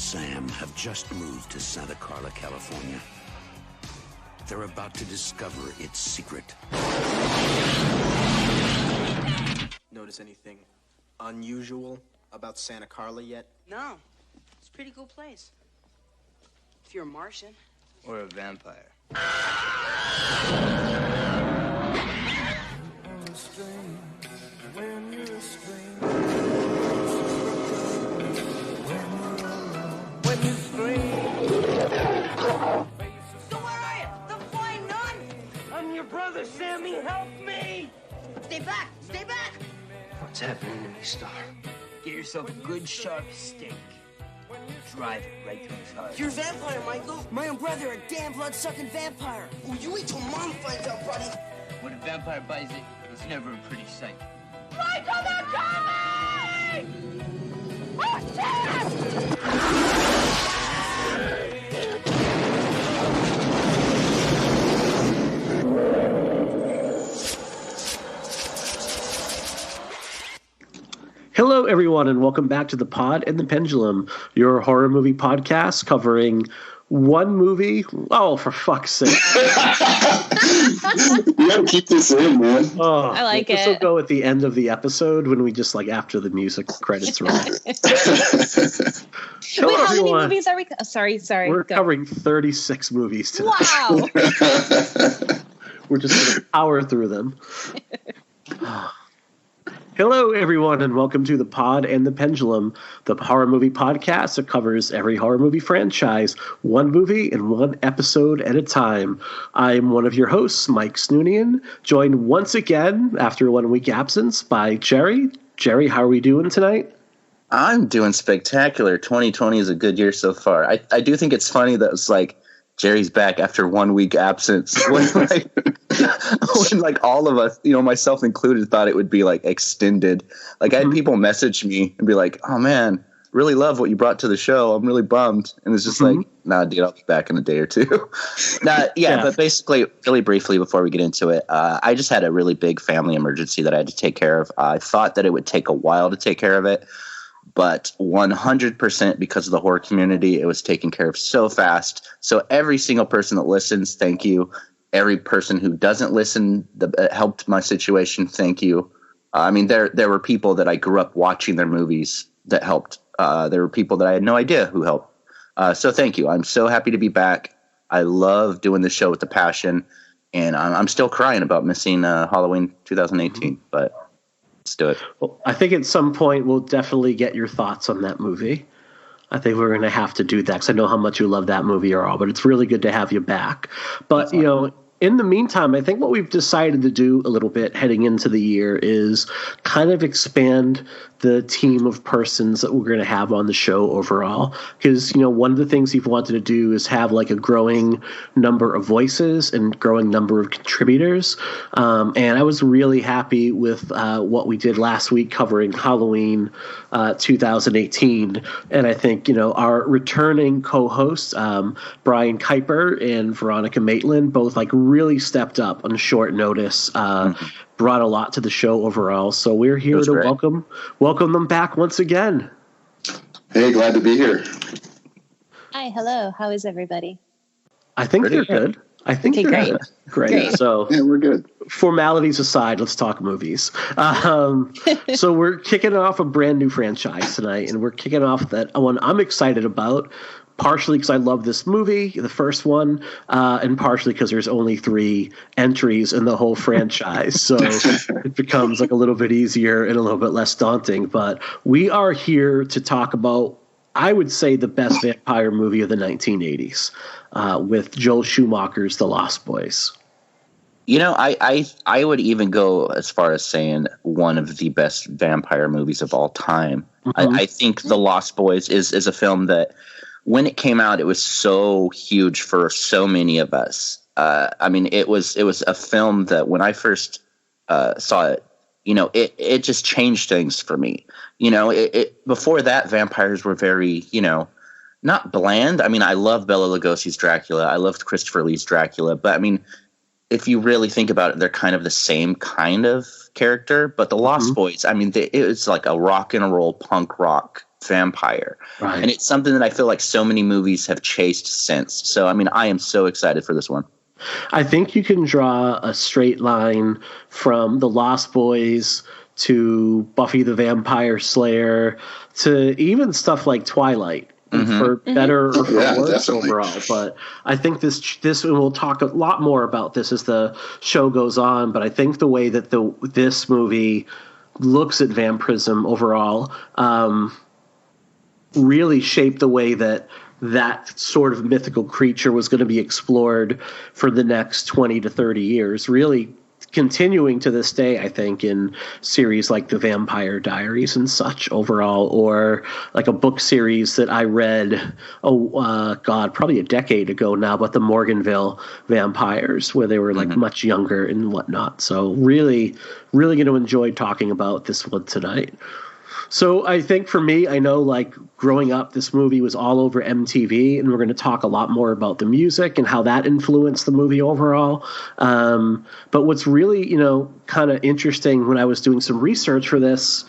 Sam have just moved to Santa Carla, California. They're about to discover its secret. Notice anything unusual about Santa Carla yet? No. It's a pretty cool place. If you're a Martian. Or a vampire. So where are you? The flying nun? I'm your brother, Sammy. Help me! Stay back! Stay back! What's happening to me, Star? Get yourself a good sharp steak. Drive it right through his heart. You're a vampire, Michael. My own brother, a damn blood-sucking vampire. Oh, you wait till Mom finds out, buddy. When a vampire bites it, it's never a pretty sight. Michael, they're coming! Oh, shit! Hello, everyone, and welcome back to The Pod and the Pendulum, your horror movie podcast covering one movie. Oh, for fuck's sake. You gotta keep this in, man. Oh, I like this it. will go at the end of the episode when we just, after the music credits roll. Hello, Wait, how many everyone. movies are we? Sorry. We're go. covering 36 movies today. Wow. We're just going to power through them. Hello, everyone, and welcome to The Pod and the Pendulum, the horror movie podcast that covers every horror movie franchise, one movie and one episode at a time. I'm one of your hosts, Mike Snoonian, joined once again after a 1 week absence by Jerry. Jerry, how are we doing tonight? I'm doing spectacular. 2020 is a good year so far. I do think it's funny that it's Jerry's back after 1 week absence. When all of us, myself included, thought it would be extended. I had people message me and be like, "Oh man, really love what you brought to the show. I'm really bummed." And it's just nah, dude, I'll be back in a day or two. But basically, really briefly before we get into it, I just had a really big family emergency that I had to take care of. I thought that it would take a while to take care of it, but 100% because of the horror community, it was taken care of so fast. So every single person that listens, thank you. Every person who doesn't listen that helped my situation, thank you. There were people that I grew up watching their movies that helped. There were people that I had no idea who helped. So thank you. I'm so happy to be back. I love doing this show with a passion, and I'm still crying about missing Halloween 2018, but let's do it. Well, I think at some point we'll definitely get your thoughts on that movie. I think we're going to have to do that because I know how much you love that movie but it's really good to have you back. But, in the meantime, I think what we've decided to do a little bit heading into the year is kind of expand the team of persons that we're going to have on the show overall. Because, one of the things we've wanted to do is have a growing number of voices and growing number of contributors. And I was really happy with what we did last week covering Halloween 2018. And I think, our returning co-hosts, Brian Kuiper and Veronica Maitland, both really stepped up on short notice, brought a lot to the show overall. So we're here to welcome them back once again. Hey, glad to be here. Hi, hello. How is everybody? I think they're good. I think Okay, they're great. So yeah, we're good. Formalities aside, let's talk movies. So we're kicking off a brand new franchise tonight, and we're kicking off that one I'm excited about. Partially because I love this movie, the first one, and partially because there's only 3 entries in the whole franchise. So it becomes a little bit easier and a little bit less daunting. But we are here to talk about, I would say, the best vampire movie of the 1980s with Joel Schumacher's The Lost Boys. I would even go as far as saying one of the best vampire movies of all time. I think The Lost Boys is a film that, when it came out, it was so huge for so many of us. It was a film that when I first saw it, it just changed things for me. Before that, vampires were very, not bland. I love Bela Lugosi's Dracula. I loved Christopher Lee's Dracula. But if you really think about it, they're kind of the same kind of character. But the Lost Boys, it was like a rock and roll punk rock vampire. Right. And it's something that I feel like so many movies have chased since. So, I mean, I am so excited for this one. I think you can draw a straight line from The Lost Boys to Buffy the Vampire Slayer to even stuff like Twilight. For better or for worse overall. But I think this and we'll talk a lot more about this as the show goes on, but I think the way that this movie looks at vampirism overall really shaped the way that sort of mythical creature was going to be explored for the next 20 to 30 years, really continuing to this day, I think, in series like The Vampire Diaries and such overall, or like a book series that I read, probably a decade ago now, but the Morganville Vampires, where they were like much younger and whatnot. So really, really going to enjoy talking about this one tonight. So I think for me, I know like growing up, this movie was all over MTV, and we're going to talk a lot more about the music and how that influenced the movie overall. But what's really, kind of interesting when I was doing some research for this,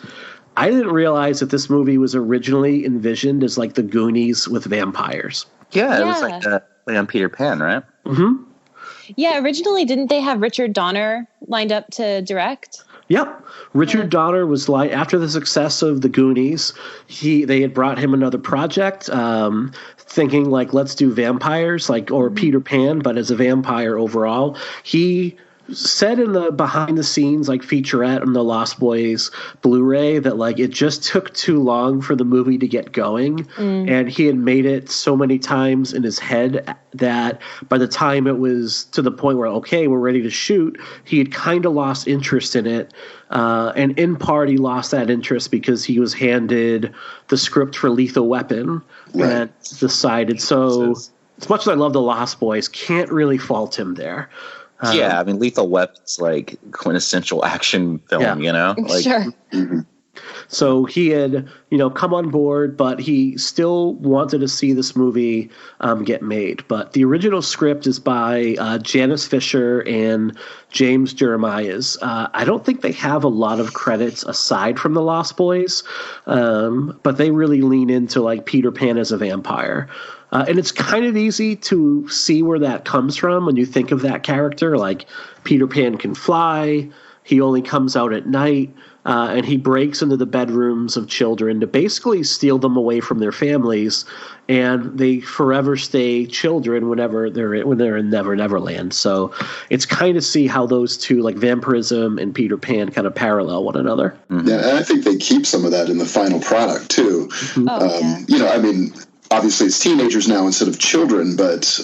I didn't realize that this movie was originally envisioned as like the Goonies with vampires. Yeah, it was like on Peter Pan, right? Mm-hmm. Yeah, originally, didn't they have Richard Donner lined up to direct? Yep. Richard Donner was like, after the success of the Goonies, they had brought him another project, thinking like, let's do vampires, or Peter Pan, but as a vampire overall. He said in the behind the scenes featurette on the Lost Boys Blu-ray that it just took too long for the movie to get going, and he had made it so many times in his head that by the time it was to the point where we're ready to shoot, he had kind of lost interest in it, and in part he lost that interest because he was handed the script for Lethal Weapon and decided so as much as I love the Lost Boys, can't really fault him there. Yeah, I mean, Lethal Weapon's quintessential action film, Sure. So he had, come on board, but he still wanted to see this movie get made. But the original script is by Janice Fisher and James Jeremias. I don't think they have a lot of credits aside from the Lost Boys, but they really lean into Peter Pan as a vampire. And it's kind of easy to see where that comes from when you think of that character. Peter Pan can fly, he only comes out at night, and he breaks into the bedrooms of children to basically steal them away from their families, and they forever stay children when they're in Never Never Land. So it's kind of see how those two, vampirism and Peter Pan, kind of parallel one another. Mm-hmm. Yeah, and I think they keep some of that in the final product too. Mm-hmm. Obviously it's teenagers now instead of children, but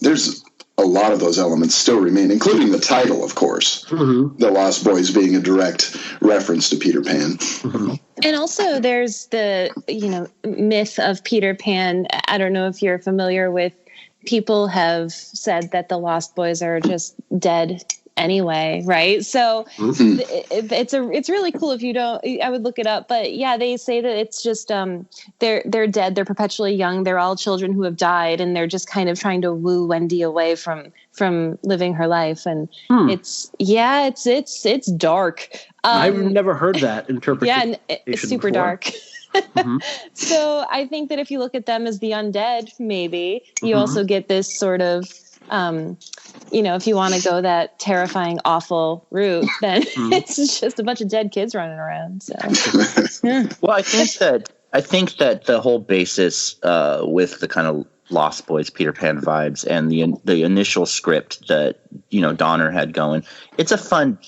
there's a lot of those elements still remain, including the title, of course. Mm-hmm. The Lost Boys being a direct reference to Peter Pan. Mm-hmm. And also there's the, myth of Peter Pan. I don't know if you're familiar with, people have said that the Lost Boys are just dead anyway, right? So it's really cool. If you don't, I would look it up, but yeah, they say that it's just they're dead, they're perpetually young, they're all children who have died, and they're just kind of trying to woo Wendy away from living her life. And it's dark. I've never heard that interpretation. Yeah, it's super before. Dark. So I think that if you look at them as the undead, maybe you also get this sort of if you want to go that terrifying, awful route, then it's just a bunch of dead kids running around. So, yeah. Well, I think that the whole basis with the kind of Lost Boys, Peter Pan vibes, and the initial script that Donner had going, it's a fun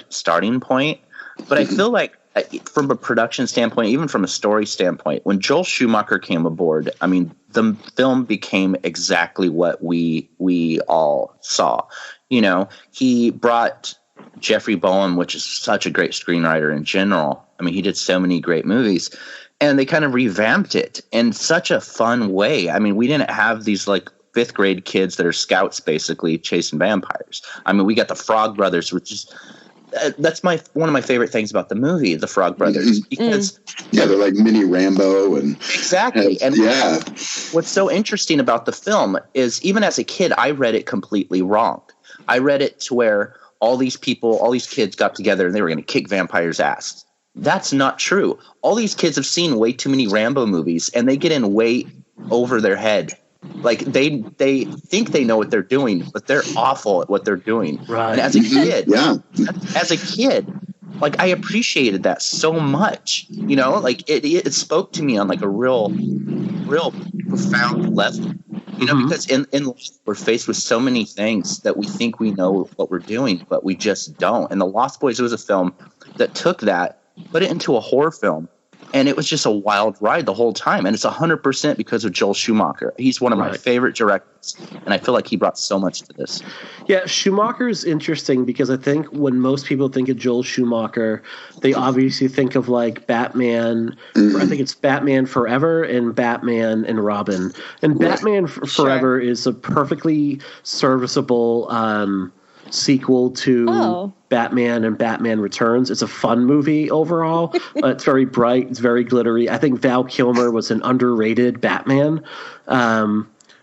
starting point. But I feel like from a production standpoint, even from a story standpoint, when Joel Schumacher came aboard, I mean, the film became exactly what we all saw. He brought Jeffrey Bowen, which is such a great screenwriter in general. I mean, he did so many great movies, and they kind of revamped it in such a fun way. I mean, we didn't have these fifth grade kids that are scouts basically chasing vampires. I mean, we got the Frog Brothers, which is that's one of my favorite things about the movie, the Frog Brothers, because they're like mini Rambo and exactly. What's so interesting about the film is, even as a kid, I read it completely wrong. I read it to where all these kids got together and they were going to kick vampires' ass. That's not true. All these kids have seen way too many Rambo movies, and they get in way over their head. Like they think they know what they're doing, but they're awful at what they're doing. Right. And as a kid, like I appreciated that so much. You know, like it spoke to me on like a real profound level. You know, because in life we're faced with so many things that we think we know what we're doing, but we just don't. And The Lost Boys was a film that took that, put it into a horror film, and it was just a wild ride the whole time. And it's 100% because of Joel Schumacher. He's one of my favorite directors, and I feel like he brought so much to this. Yeah, Schumacher is interesting because I think when most people think of Joel Schumacher, they obviously think of like Batman. I think it's Batman Forever and Batman and Robin. And Batman Forever is a perfectly serviceable sequel to Batman and Batman Returns. It's a fun movie overall. It's very bright. It's very glittery. I think Val Kilmer was an underrated Batman. I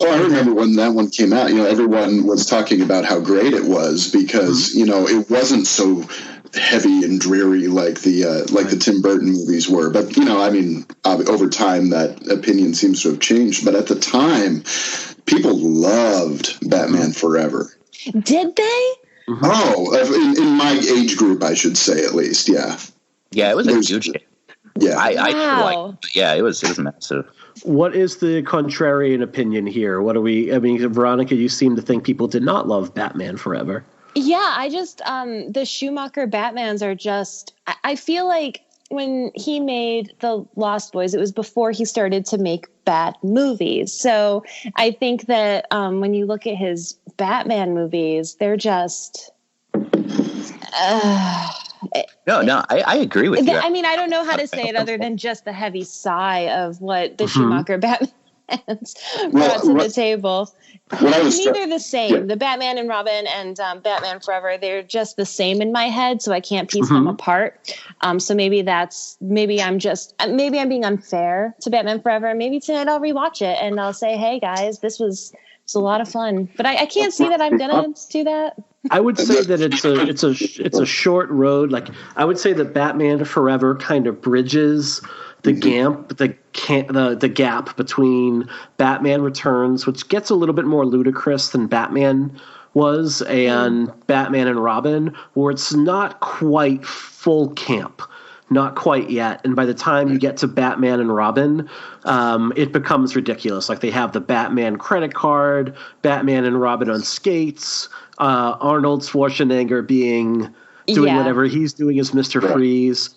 remember when that one came out. You know, everyone was talking about how great it was because you know it wasn't so heavy and dreary like the Tim Burton movies were. But you know, I mean, over time that opinion seems to have changed. But at the time, people loved Batman Forever. Did they? Oh, in my age group, I should say, at least, yeah. Yeah, it was a huge hit. Yeah, it was massive. What is the contrarian opinion here? What are we? I mean, Veronica, you seem to think people did not love Batman Forever. Yeah, I just the Schumacher Batmans are just. I feel like when he made The Lost Boys, it was before he started to make Bat movies. So I think that when you look at his Batman movies, they're just. I agree with you. I mean, I don't know how to say it other than just the heavy sigh of what the Schumacher Batmans brought to the table. To me, they're the same. Yeah. The Batman and Robin and Batman Forever, they're just the same in my head, so I can't piece them apart. So maybe I'm being unfair to Batman Forever. Maybe tonight I'll rewatch it and I'll say, hey guys, this was a lot of fun. But I can't see that I'm gonna do that. I would say that it's a short road. Like I would say that Batman Forever kind of bridges the gap between Batman Returns, which gets a little bit more ludicrous than Batman was, and Batman and Robin, where it's not quite full camp. Not quite yet. And by the time you get to Batman and Robin, it becomes ridiculous. Like they have the Batman credit card, Batman and Robin on skates, Arnold Schwarzenegger doing whatever he's doing as Mr. Freeze.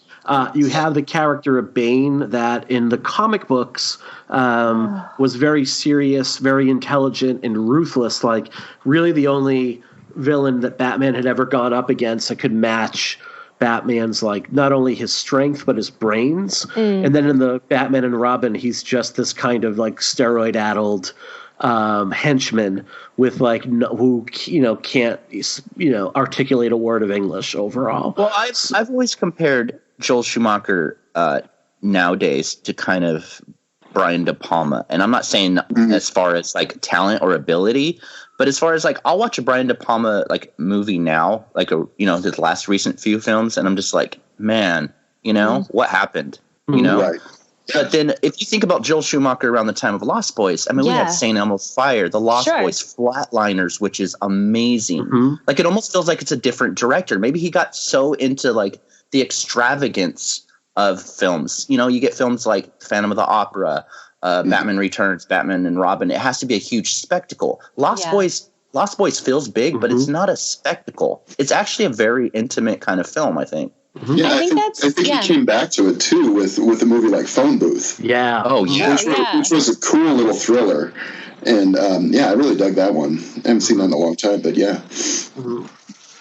You have the character of Bane that in the comic books was very serious, very intelligent, and ruthless. Like really the only villain that Batman had ever gone up against that could match Batman's like not only his strength but his brains. And then in the Batman and Robin, he's just this kind of like steroid-addled henchman with like who can't articulate a word of English overall. Well, I've always compared Joel Schumacher nowadays to kind of Brian De Palma, and I'm not saying as far as like talent or ability, but as far as like I'll watch a Brian De Palma like movie now, like his last recent few films, and I'm just like, man, what happened, Right. But then if you think about Joel Schumacher around the time of Lost Boys, I mean, we had St. Elmo's Fire, The Lost Boys, Flatliners, which is amazing. Like it almost feels like it's a different director. Maybe he got so into like the extravagance of films. You get films like Phantom of the Opera, Batman Returns, Batman and Robin. It has to be a huge spectacle. Lost Boys feels big, but it's not a spectacle. It's actually a very intimate kind of film, I think. Yeah, I think he came back to it too with a movie like Phone Booth. Yeah. Oh yeah. Which was a cool little thriller, and I really dug that one. I haven't seen that in a long time, but yeah.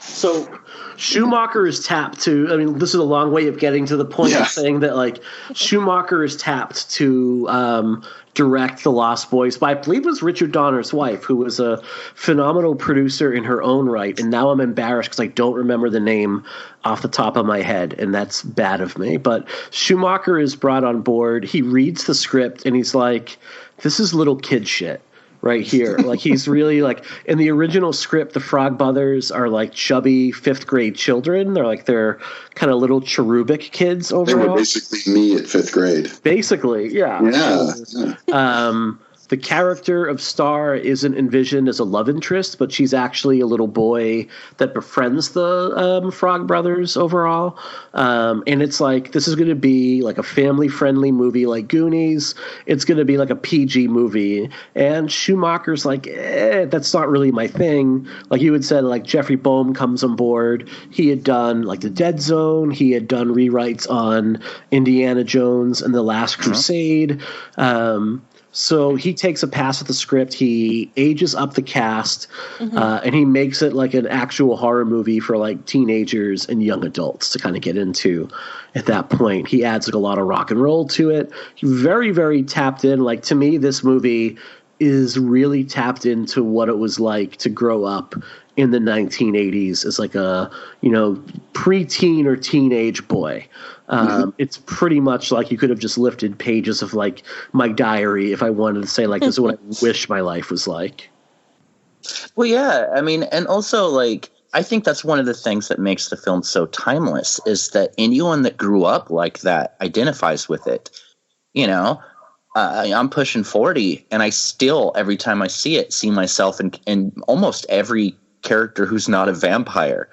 So Schumacher is tapped to. I mean, this is a long way of getting to the point of saying that like Schumacher is tapped to direct The Lost Boys by, I believe it was Richard Donner's wife, who was a phenomenal producer in her own right. And now I'm embarrassed because I don't remember the name off the top of my head, and that's bad of me. But Schumacher is brought on board. He reads the script and he's like, this is little kid shit. right here. Like, he's really like, in the original script, the Frog Brothers are like chubby 5th grade children. They're kind of little cherubic kids overall. They were basically me at 5th grade. Basically, yeah. Yeah. The character of Star isn't envisioned as a love interest, but she's actually a little boy that befriends the Frog Brothers overall. And it's like, this is going to be like a family-friendly movie like Goonies. It's going to be like a PG movie. And Schumacher's like, that's not really my thing. Like you had said, like Jeffrey Boehm comes on board. He had done like The Dead Zone. He had done rewrites on Indiana Jones and The Last Crusade. So he takes a pass at the script. He ages up the cast, and he makes it like an actual horror movie for like teenagers and young adults to kind of get into at that point. He adds like a lot of rock and roll to it. Very, very tapped in. Like, to me, this movie is really tapped into what it was like to grow up in the 1980s as like a, preteen or teenage boy. It's pretty much like you could have just lifted pages of like my diary if I wanted to say like, this is what I wish my life was like. Well, yeah. I mean, and also like, I think that's one of the things that makes the film so timeless is that anyone that grew up like that identifies with it. I'm pushing 40 and I still, every time I see it, see myself in almost every character who's not a vampire,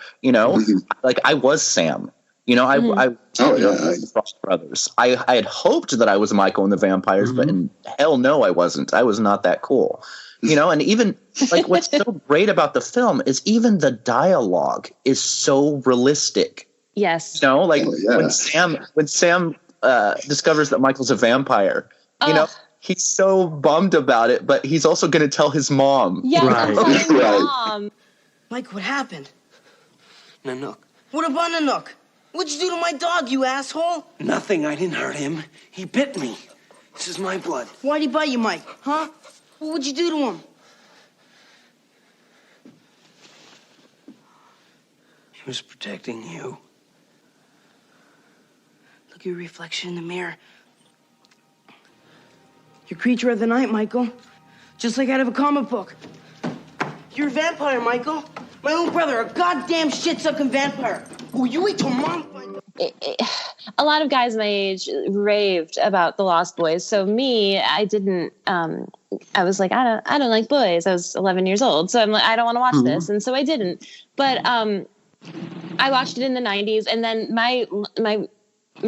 like I was Sam, the Frost Brothers. I had hoped that I was Michael and the Vampires, but hell no, I wasn't. I was not that cool, and even like what's so great about the film is even the dialogue is so realistic. Yes. When Sam discovers that Michael's a vampire, he's so bummed about it, but he's also going to tell his mom. Yes, Right. Mom. Mike, what happened? Nanook. What about Nanook? What'd you do to my dog, you asshole? Nothing. I didn't hurt him. He bit me. This is my blood. Why'd he bite you, Mike? Huh? What'd you do to him? He was protecting you. Look at your reflection in the mirror. You're creature of the night, Michael. Just like out of a comic book. You're a vampire, Michael. My own brother, a goddamn shit-sucking vampire. Oh, you wait till Mom finds out. A lot of guys my age raved about The Lost Boys. So me, I didn't. I was like, I don't like boys. I was 11 years old, so I'm like, I don't want to watch this, and so I didn't. But I watched it in the 90s, and then my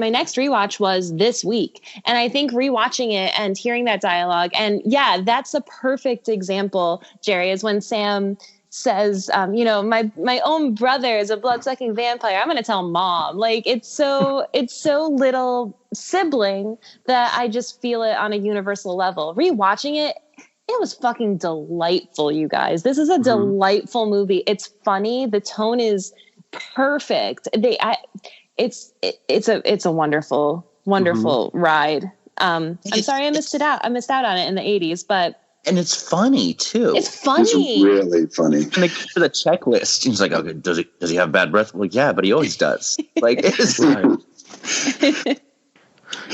next rewatch was this week. And I think rewatching it and hearing that dialogue, and yeah, that's a perfect example, Jerry, is when Sam says, my own brother is a blood-sucking vampire. I'm going to tell Mom. Like, it's so little sibling that I just feel it on a universal level. Rewatching it, it was fucking delightful, you guys. This is a delightful movie. It's funny. The tone is perfect. It's a wonderful ride. I'm sorry I missed out on it in the 80s, but and it's funny too. It's funny. It's really funny. And they go to the checklist. He's like, okay, does he have bad breath? Well, yeah, but he always does. Like, it's right.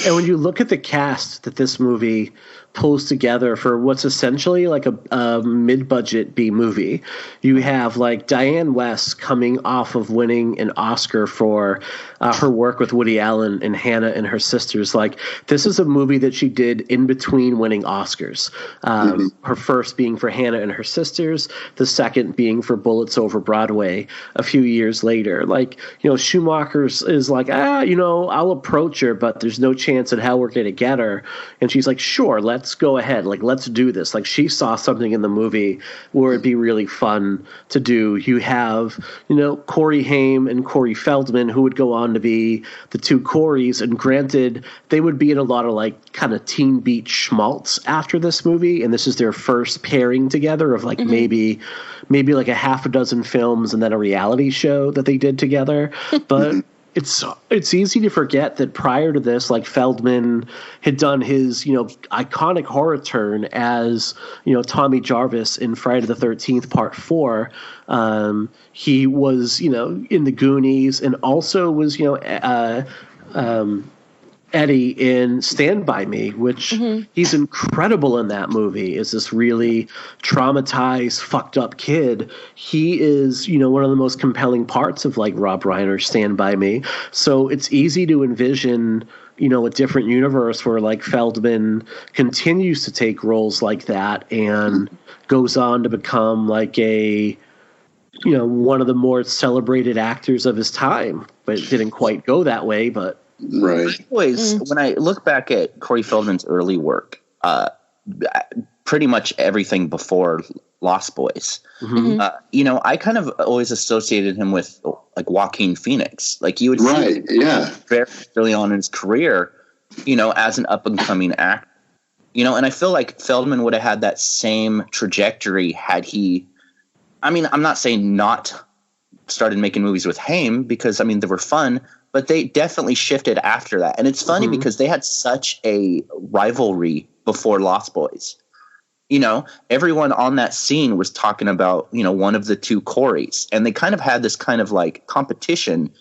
And when you look at the cast that this movie pulls together for what's essentially like a mid-budget B movie, you have like Diane West coming off of winning an Oscar for her work with Woody Allen and Hannah and Her Sisters. Like, this is a movie that she did in between winning Oscars. Her first being for Hannah and Her Sisters, the second being for Bullets Over Broadway a few years later. Like, Schumacher's is like, I'll approach her, but there's no chance in hell we're going to get her. And she's like, sure, let's go ahead. Like, let's do this. Like, she saw something in the movie where it'd be really fun to do. You have, Corey Haim and Corey Feldman, who would go on to be the two Coreys. And granted, they would be in a lot of like kind of Teen Beat schmaltz after this movie. And this is their first pairing together of like maybe like a half a dozen films and then a reality show that they did together. But it's easy to forget that prior to this, like, Feldman had done his, iconic horror turn as, Tommy Jarvis in Friday the 13th Part 4. He was, in the Goonies, and also was, Eddie in Stand By Me, which he's incredible in that movie, is this really traumatized, fucked up kid. He is, one of the most compelling parts of like Rob Reiner's Stand By Me. So it's easy to envision, a different universe where like Feldman continues to take roles like that and goes on to become like a, one of the more celebrated actors of his time, but it didn't quite go that way, but. Right. When I look back at Corey Feldman's early work, pretty much everything before Lost Boys, I kind of always associated him with like Joaquin Phoenix. Like you would see very early on in his career, as an up and coming actor, and I feel like Feldman would have had that same trajectory had he, I'm not saying not started making movies with Haim, because they were fun, but they definitely shifted after that. And it's funny because they had such a rivalry before Lost Boys. Everyone on that scene was talking about, one of the two Coreys, and they kind of had this kind of like competition.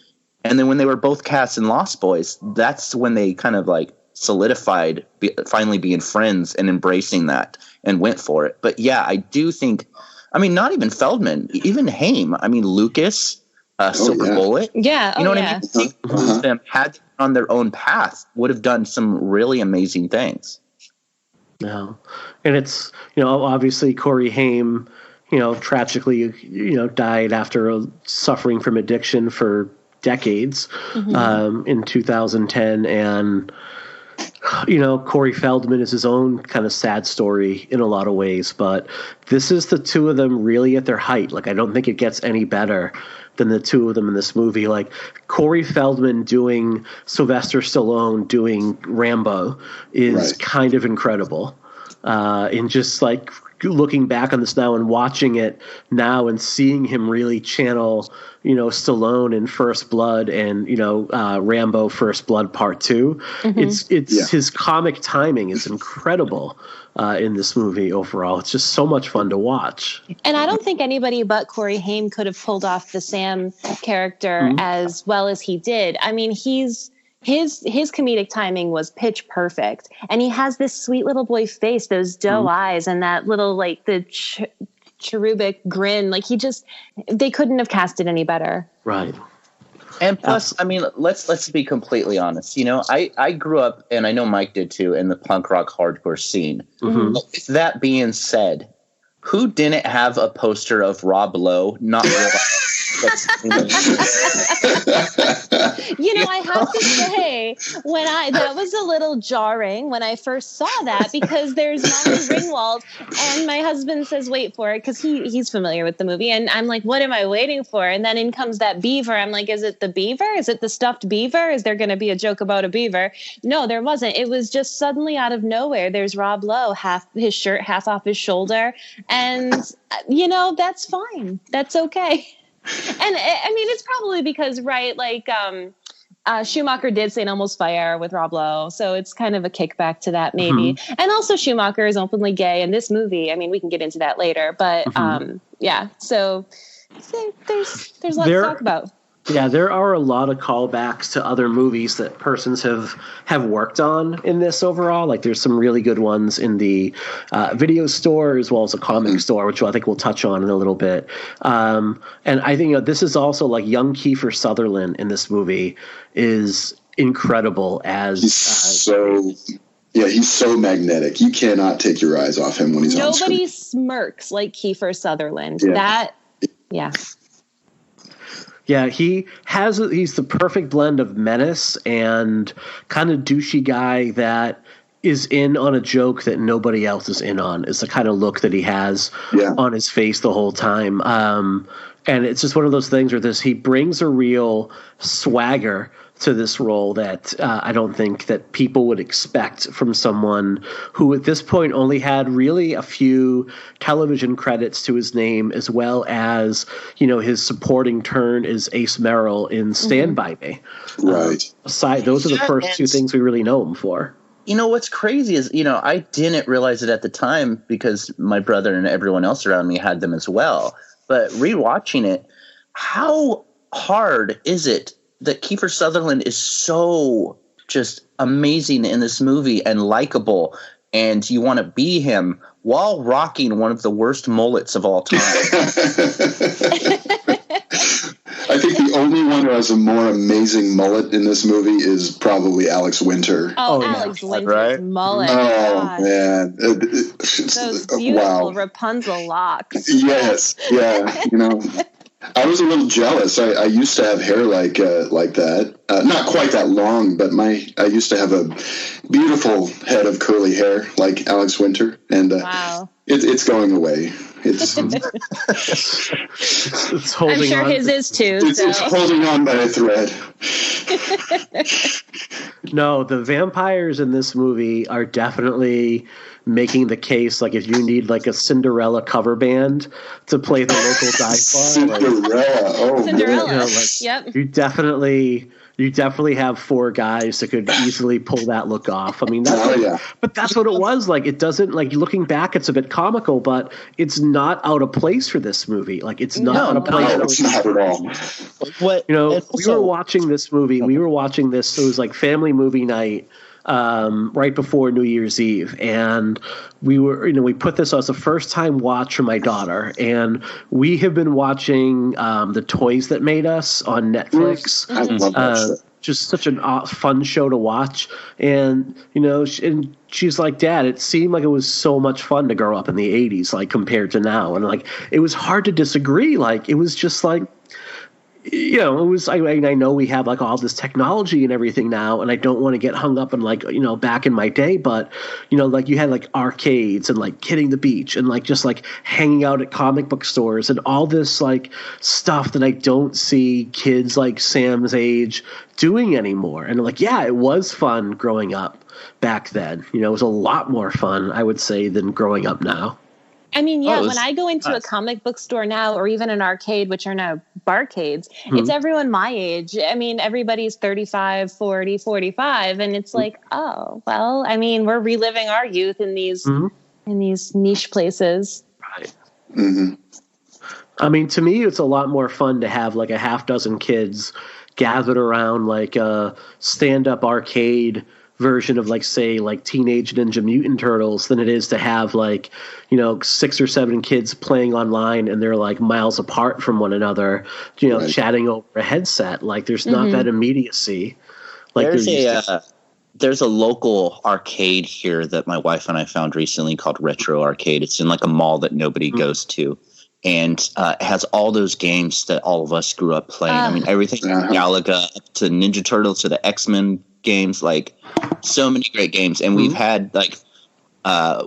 And then when they were both cast in Lost Boys, that's when they kind of like solidified finally being friends and embracing that and went for it. But yeah, I do think, not even Feldman, even Haim, Lucas, Silver Bullet. Yeah. You know what I mean? I think both of them had on their own path would have done some really amazing things. No. And it's, obviously Corey Haim, tragically, died after suffering from addiction for decades in 2010. And, Corey Feldman is his own kind of sad story in a lot of ways, but this is the two of them really at their height. Like, I don't think it gets any better than the two of them in this movie. Like Corey Feldman doing Sylvester Stallone doing Rambo is kind of incredible. And just like looking back on this now and watching it now and seeing him really channel, Stallone in First Blood and, Rambo First Blood Part 2. It's his comic timing is incredible in this movie overall. It's just so much fun to watch. And I don't think anybody but Corey Haim could have pulled off the Sam character as well as he did. His comedic timing was pitch perfect, and he has this sweet little boy face, those doe eyes, and that little like the cherubic grin. Like they couldn't have cast it any better. Right. And plus, let's be completely honest. I grew up, and I know Mike did too, in the punk rock hardcore scene. With that being said, who didn't have a poster of Rob Lowe? Not I have to say, that was a little jarring when I first saw that, because there's Molly Ringwald, and my husband says, wait for it, because he's familiar with the movie, and I'm like, what am I waiting for? And then in comes that beaver. I'm like, is it the beaver? Is it the stuffed beaver? Is there going to be a joke about a beaver? No, there wasn't. It was just suddenly out of nowhere. There's Rob Lowe, half his shirt, half off his shoulder, and that's fine. That's okay. And it's probably because, Schumacher did St. Elmo's Fire with Rob Lowe, so it's kind of a kickback to that, maybe. And also Schumacher is openly gay in this movie. We can get into that later, but so there's a lot to talk about. Yeah, there are a lot of callbacks to other movies that persons have worked on in this overall. Like there's some really good ones in the video store as well as a comic store, which I think we'll touch on in a little bit. And I think this is also like young Kiefer Sutherland in this movie is incredible as he's so magnetic. You cannot take your eyes off him when he's on screen. Nobody smirks like Kiefer Sutherland. Yeah, he's the perfect blend of menace and kind of douchey guy that is in on a joke that nobody else is in on. It's the kind of look that he has on his face the whole time. And it's just one of those things where he brings a real swagger to this role that I don't think that people would expect from someone who at this point only had really a few television credits to his name, as well as, his supporting turn as Ace Merrill in Stand By Me. Right. Those are the first two things we really know him for. What's crazy is, I didn't realize it at the time because my brother and everyone else around me had them as well. But rewatching it, how hard is it that Kiefer Sutherland is so just amazing in this movie and likable, and you want to be him while rocking one of the worst mullets of all time. I think the only one who has a more amazing mullet in this movie is probably Alex Winter. Oh, Alex Winter's right? mullet. Oh, God. man. Those beautiful Rapunzel locks. Yes. Yeah. You know, I was a little jealous. I used to have hair like that. Not quite that long, but I used to have a beautiful head of curly hair like Alex Winter. And wow. It's going away. It's holding I'm sure on. his is too. It's holding on by a thread. No, the vampires in this movie are definitely making the case, like, if you need like a Cinderella cover band to play the local dive bar. Cinderella. You know, like, Yep. You definitely have four guys that could easily pull that look off. I mean, but that's what it was. Like, it doesn't, like, looking back, it's a bit comical, but it's not out of place for this movie. Like, it's not out of place. No, it's not at all. What, you know, we were watching this movie. We were watching this. It was like family movie night right before New Year's Eve, and we put this as a first time watch for my daughter, and we have been watching The Toys That Made Us on Netflix. I love that show. Just such a fun show to watch, and and she's like, Dad, it seemed like it was so much fun to grow up in the 80s, like, compared to now. And like, it was hard to disagree. Like, it was just like, it was, I know we have like all this technology and everything now, and I don't want to get hung up on like, back in my day, but, like, you had like arcades and like Kidding the Beach and like just like hanging out at comic book stores and all this like stuff that I don't see kids like Sam's age doing anymore. And like, yeah, it was fun growing up back then. It was a lot more fun, I would say, than growing up now. I mean, yeah, when I go into a comic book store now, or even an arcade, which are now barcades, it's everyone my age. I mean, everybody's 35, 40, 45. And it's like, oh, well, I mean, we're reliving our youth in these niche places. Right. Mm-hmm. I mean, to me, it's a lot more fun to have like a half dozen kids gathered around like a stand-up arcade version of, like, say, like Teenage Ninja Mutant Turtles than it is to have like 6 or 7 kids playing online and they're like miles apart from one another, right, chatting over a headset. Like, there's not that immediacy. Like, there's a local arcade here that my wife and I found recently called Retro Arcade. It's in like a mall that nobody goes to. And it has all those games that all of us grew up playing. I mean, everything from Galaga to Ninja Turtles to the X-Men games, like so many great games. And we've had like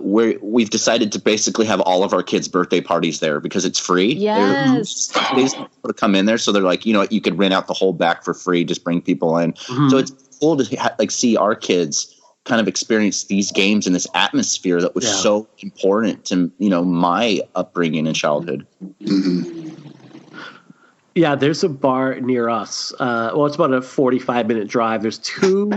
we've decided to basically have all of our kids' birthday parties there because it's free. Yes. They just want to come in there. So they're like, you could rent out the whole back for free, just bring people in. So it's cool to like see our kids kind of experience these games in this atmosphere that was so important to my upbringing and childhood. Yeah, there's a bar near us. It's about a 45-minute drive. There's 2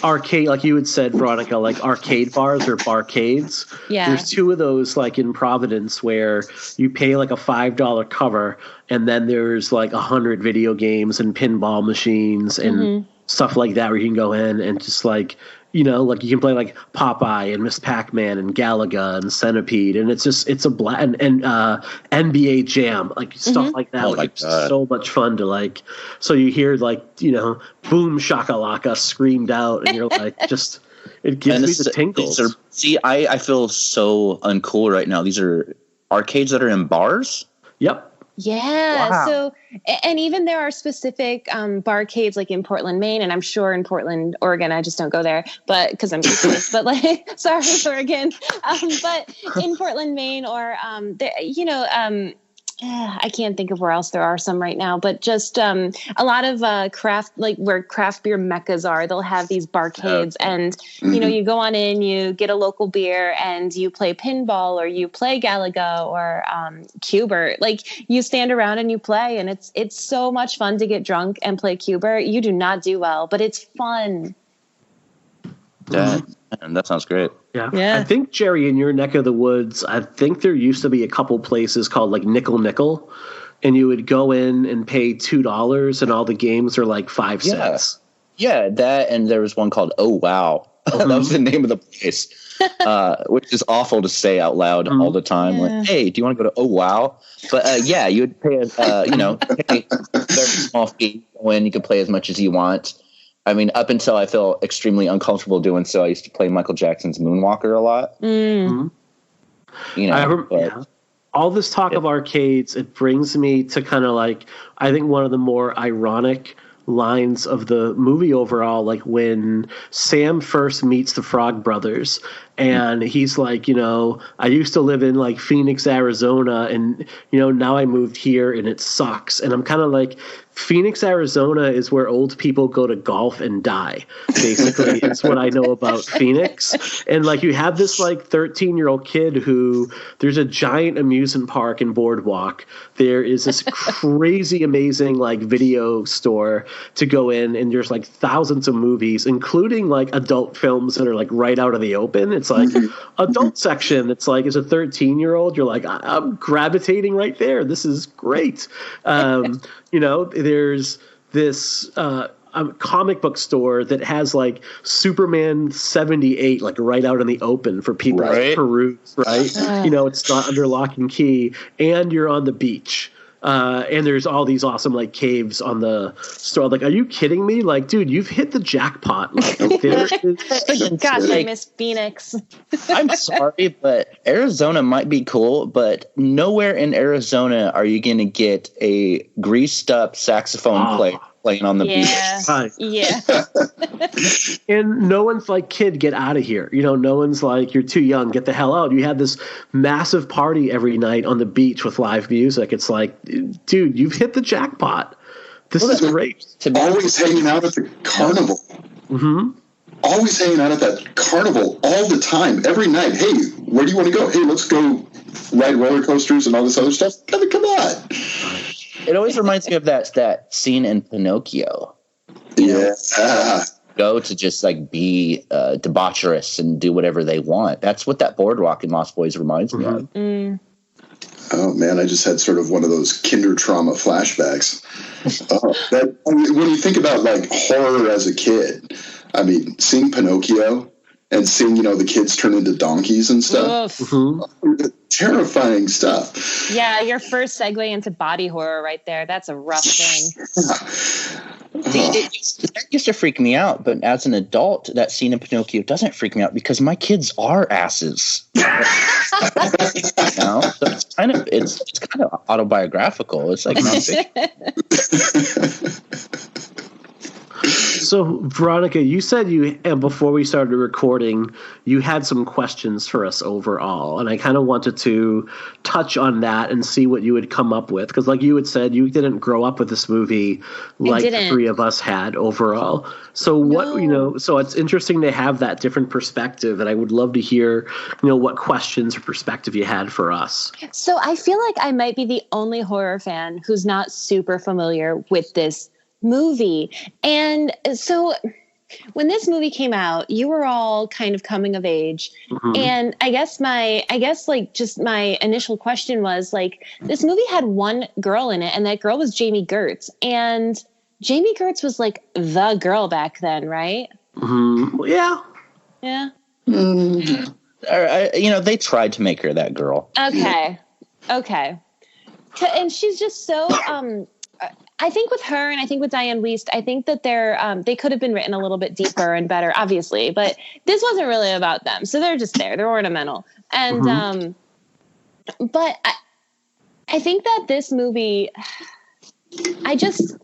arcade, like you had said, Veronica, like arcade bars or barcades. Yeah. There's 2 of those, like in Providence, where you pay like a $5 cover, and then there's like 100 video games and pinball machines and stuff like that, where you can go in and just like, like you can play like Popeye and Miss Pac-Man and Galaga and Centipede, and it's a and NBA Jam, like stuff like that. Oh, like, it's so much fun to like. So you hear like boom shakalaka screamed out, and you're like, just it gives me the tingles. I feel so uncool right now. These are arcades that are in bars. Yep. Yeah. Wow. So, and even there are specific barcades like in Portland, Maine, and I'm sure in Portland, Oregon, I just don't go there, but because I'm useless, but like, sorry, Oregon. But in Portland, Maine, or, I can't think of where else there are some right now, but just a lot of craft, like where craft beer meccas are, they'll have these barcades and, you go on in, you get a local beer and you play pinball or you play Galaga or Cubert. Like, you stand around and you play, and it's so much fun to get drunk and play Cubert. You do not do well, but it's fun. That sounds great. Yeah. I think, Jerry, in your neck of the woods, I think there used to be a couple places called like Nickel, and you would go in and pay $2 and all the games are like 5 cents. Yeah, that, and there was one called Oh Wow. That was the name of the place, which is awful to say out loud all the time. Yeah. Like, hey, do you want to go to Oh Wow? But yeah, you would pay, pay a very small fee. Go in, you could play as much as you want. I mean, up until I feel extremely uncomfortable doing so, I used to play Michael Jackson's Moonwalker a lot. Mm. You know, all this talk of arcades, it brings me to kind of like, I think one of the more ironic lines of the movie overall, like when Sam first meets the Frog Brothers and he's like, I used to live in like Phoenix, Arizona, and now I moved here and it sucks. And I'm kind of like, Phoenix, Arizona is where old people go to golf and die. Basically, it's what I know about Phoenix. And like you have this like 13-year-old kid who there's a giant amusement park in Boardwalk. There is this crazy amazing like video store to go in, and there's like thousands of movies, including like adult films that are like right out of the open. It's like adult section. It's like as a 13-year-old, you're like, I'm gravitating right there. This is great. There's this comic book store that has like Superman 78 like right out in the open for people to peruse, right? It's not under lock and key, and you're on the beach. And there's all these awesome like caves on the store. Like, are you kidding me? Like, dude, you've hit the jackpot. Like, gosh, I miss Phoenix. I'm sorry, but Arizona might be cool, but nowhere in Arizona are you going to get a greased up saxophone player playing on the beach. Yeah. And no one's like, kid, get out of here. No one's like, you're too young, get the hell out. You had this massive party every night on the beach with live music. It's like, dude, you've hit the jackpot. This is great. Always hanging out at the carnival. Always hanging out at that carnival all the time, every night. Hey, where do you want to go? Hey, let's go ride roller coasters and all this other stuff. Come on. It always reminds me of that scene in Pinocchio. Go to just like be debaucherous and do whatever they want. That's what that boardwalk in Lost Boys reminds me of. Oh man, I just had sort of one of those kinder trauma flashbacks. When you think about like horror as a kid, I mean, seeing Pinocchio and seeing, the kids turn into donkeys and stuff. Terrifying stuff. Yeah, your first segue into body horror right there. That's a rough thing. That used to freak me out, but as an adult, that scene in Pinocchio doesn't freak me out because my kids are asses. So it's kind of autobiographical. It's like nonfiction. So, Veronica, you said and before we started recording, you had some questions for us overall, and I kind of wanted to touch on that and see what you would come up with, because like you had said, you didn't grow up with this movie like the three of us had overall. So so it's interesting to have that different perspective, and I would love to hear, what questions or perspective you had for us. So I feel like I might be the only horror fan who's not super familiar with this movie. And so when this movie came out, you were all kind of coming of age. And I guess my initial question was like, this movie had one girl in it, and that girl was Jamie Gertz. And Jamie Gertz was like the girl back then, right? Yeah. They tried to make her that girl. Okay. And she's just so I think with her and I think with Diane Wiest, I think that they could have been written a little bit deeper and better, obviously, but this wasn't really about them. So they're just there. They're ornamental. And but I think that this movie, I just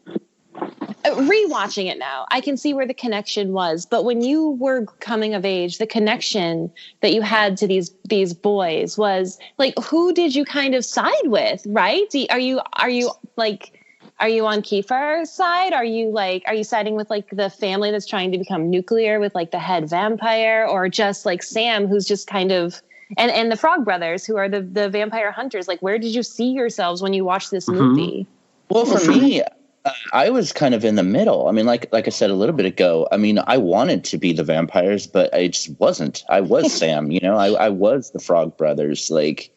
rewatching it now, I can see where the connection was. But when you were coming of age, the connection that you had to these boys was like, who did you kind of side with, right? Are you on Kiefer's side? Are you siding with like the family that's trying to become nuclear with like the head vampire, or just like Sam, who's just kind of, and the Frog Brothers, who are the vampire hunters? Like, where did you see yourselves when you watched this movie? Well, for me, I was kind of in the middle. I mean, like I said a little bit ago, I mean, I wanted to be the vampires, but I just wasn't. I was Sam, I was the Frog Brothers. Like,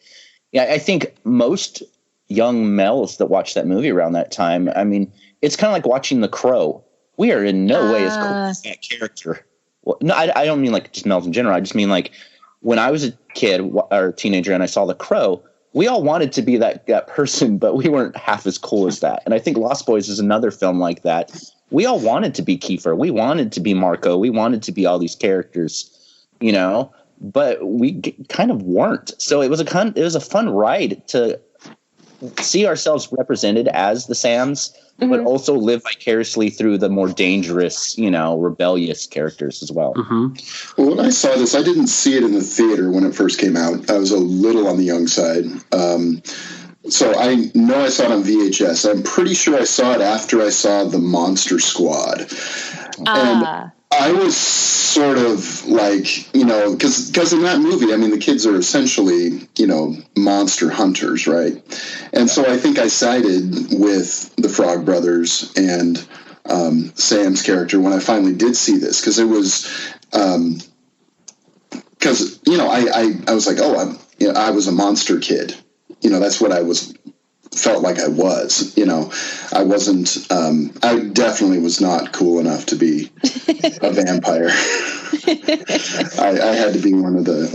yeah, I think most young males that watched that movie around that time, I mean, it's kind of like watching The Crow we are in no way as cool as that character. Well, no, I don't mean like just males in general. I just mean like when I was a kid or a teenager and I saw The Crow, we all wanted to be that person, but we weren't half as cool as that. And I think Lost Boys is another film like that. We all wanted to be Kiefer. We wanted to be Marco. We wanted to be all these characters, you know, but we kind of weren't. So it was a fun ride to see ourselves represented as the Sams, but also live vicariously through the more dangerous, you know, rebellious characters as well. Well, when I saw this, I didn't see it in the theater when it first came out. I was a little on the young side. So I know I saw it on VHS. I'm pretty sure I saw it after I saw The Monster Squad. And I was sort of like, you know, because in that movie, I mean, the kids are essentially, you know, monster hunters, right? And so I think I sided with the Frog Brothers and Sam's character when I finally did see this, because it was, because, you know, I was like, oh, I was a monster kid. You know, that's what I felt like I was, you know. I wasn't, I definitely was not cool enough to be a vampire. I had to be one of the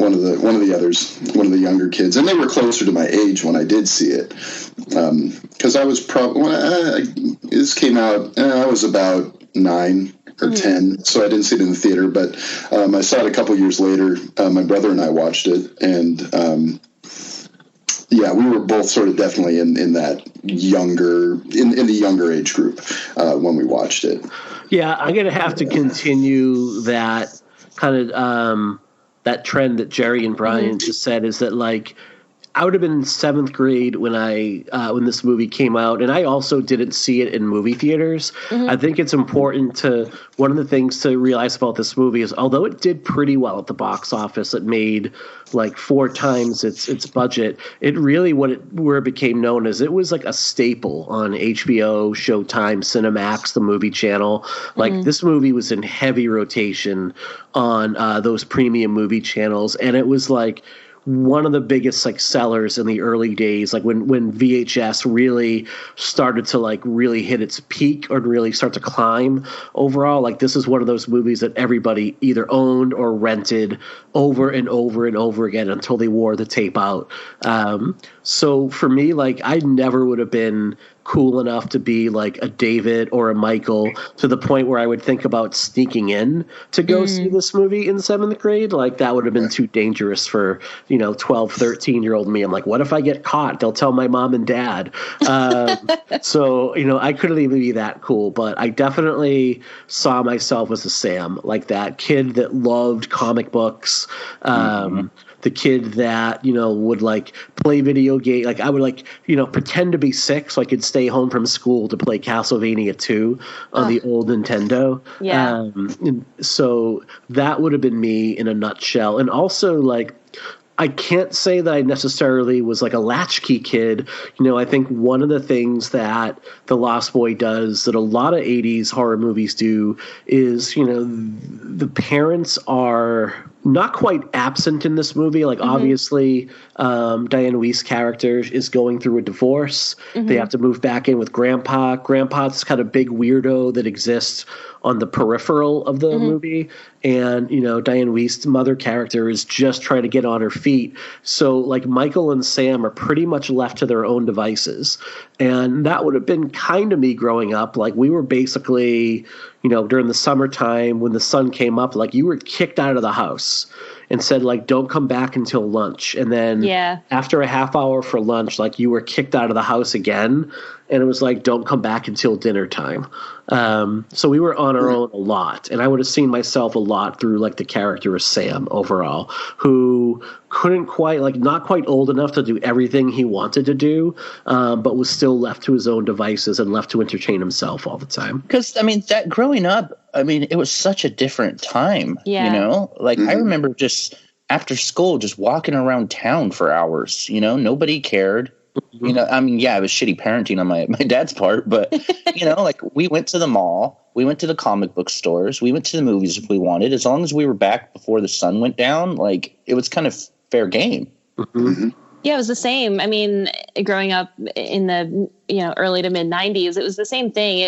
others, one of the younger kids, and they were closer to my age when I did see it, because I was probably, when this came out, I was about 9 or 10, so I didn't see it in the theater, but I saw it a couple years later. My brother and I watched it, and yeah, we were both sort of definitely in that younger, in the younger age group when we watched it. Yeah, I'm going to have to continue that kind of that trend that Jerry and Brian just said, is that like I would have been in 7th grade when when this movie came out, and I also didn't see it in movie theaters. I think it's important one of the things to realize about this movie is, although it did pretty well at the box office, it made like 4 times its budget. It really where it became known as, it was like a staple on HBO, Showtime, Cinemax, the movie channel. Like this movie was in heavy rotation on those premium movie channels, and it was like one of the biggest like sellers in the early days, like when VHS really started to like really hit its peak or really start to climb overall. Like this is one of those movies that everybody either owned or rented over and over and over again until they wore the tape out. So for me, like I never would have been cool enough to be like a David or a Michael to the point where I would think about sneaking in to go see this movie in 7th grade. Like that would have been too dangerous for, you know, 12, 13-year-old me. I'm like, what if I get caught? They'll tell my mom and dad. So, you know, I couldn't even be that cool, but I definitely saw myself as a Sam, like that kid that loved comic books, the kid that, you know, would like play video game. Like I would like, you know, pretend to be sick so I could stay home from school to play Castlevania 2 on the old Nintendo. Yeah. So that would have been me in a nutshell. And also like, I can't say that I necessarily was like a latchkey kid. You know, I think one of the things that The Lost Boy does that a lot of 80s horror movies do is, you know, the parents are not quite absent in this movie. Like obviously Diane Weist's character is going through a divorce. They have to move back in with Grandpa. Grandpa's kind of big weirdo that exists on the peripheral of the movie. And, you know, Diane Weist's mother character is just trying to get on her feet. So like Michael and Sam are pretty much left to their own devices. And that would have been kind of me growing up. Like we were basically, you know, during the summertime when the sun came up, like you were kicked out of the house and said like, don't come back until lunch. And then after a half hour for lunch, like you were kicked out of the house again. And it was like, don't come back until dinner time. So we were on our own a lot. And I would have seen myself a lot through like the character of Sam overall, who couldn't quite, like not quite old enough to do everything he wanted to do, but was still left to his own devices and left to entertain himself all the time. Because, I mean, that growing up, I mean, it was such a different time, you know? Like, I remember just after school, just walking around town for hours, you know? Nobody cared. You know, I mean, yeah, it was shitty parenting on my dad's part, but, you know, like we went to the mall, we went to the comic book stores, we went to the movies if we wanted. As long as we were back before the sun went down, like it was kind of fair game. Yeah, it was the same. I mean, growing up in the, you know, early to mid 90s, it was the same thing.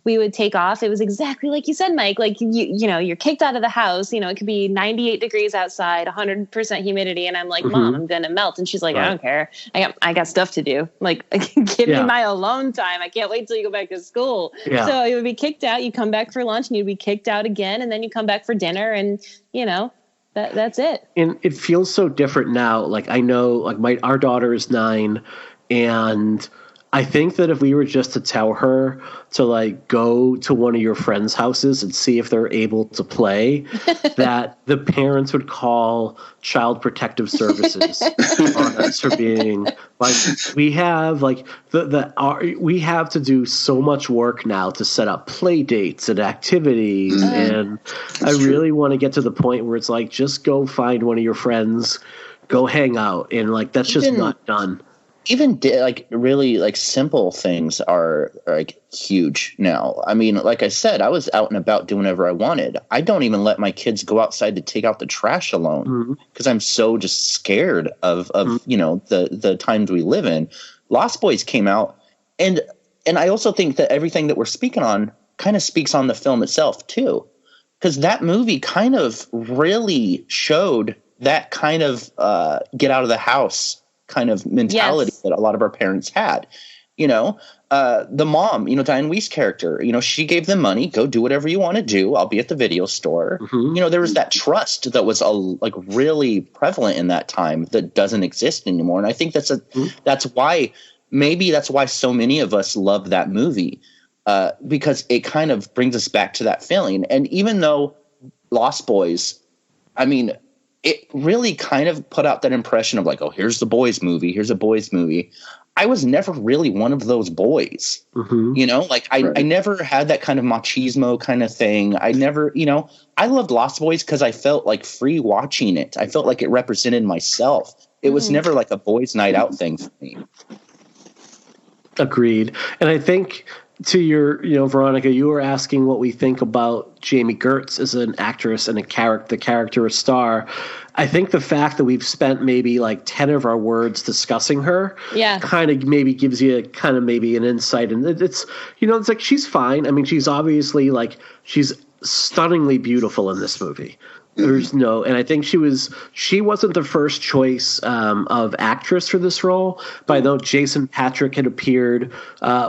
we would take off. It was exactly like you said, Mike. Like you know, you're kicked out of the house. You know, it could be 98 degrees outside, 100% humidity, and I'm like, Mom, I'm gonna melt. And she's like, I don't care. I got stuff to do. Like, give me my alone time. I can't wait till you go back to school. Yeah. So you would be kicked out. You come back for lunch, and you'd be kicked out again, and then you come back for dinner, and you know. That's it. And it feels so different now. Like, I know, like, our daughter is 9, and I think that if we were just to tell her to, like, go to one of your friends' houses and see if they're able to play, that the parents would call Child Protective Services on us for being like, we have like we have to do so much work now to set up play dates and activities, and I really want to get to the point where it's like, just go find one of your friends, go hang out, and like that's just not done. Even like really like simple things are like huge now. I mean, like I said, I was out and about doing whatever I wanted. I don't even let my kids go outside to take out the trash alone because I'm so just scared of you know, the times we live in. Lost Boys came out, and I also think that everything that we're speaking on kind of speaks on the film itself too, because that movie kind of really showed that kind of get out of the house kind of mentality that a lot of our parents had. You know, the mom, you know, Diane Weist's character, you know, she gave them money, go do whatever you want to do. I'll be at the video store. You know, there was that trust that was like really prevalent in that time that doesn't exist anymore. And I think that's why so many of us love that movie, because it kind of brings us back to that feeling. And even though Lost Boys, I mean, it really kind of put out that impression of like, oh, here's the boys movie. Here's a boys movie. I was never really one of those boys, you know, like I never had that kind of machismo kind of thing. I never, you know, I loved Lost Boys because I felt like free watching it. I felt like it represented myself. It was never like a boys' night out thing for me. Agreed. And I think to your, you know, Veronica, you were asking what we think about Jamie Gertz as an actress and the character of Star. I think the fact that we've spent maybe like 10 of our words discussing her kind of maybe gives you kind of maybe an insight. And it's, you know, it's like, she's fine. I mean, she's obviously like, she's stunningly beautiful in this movie. There's no, and I think she wasn't the first choice of actress for this role, but I know Jason Patrick had appeared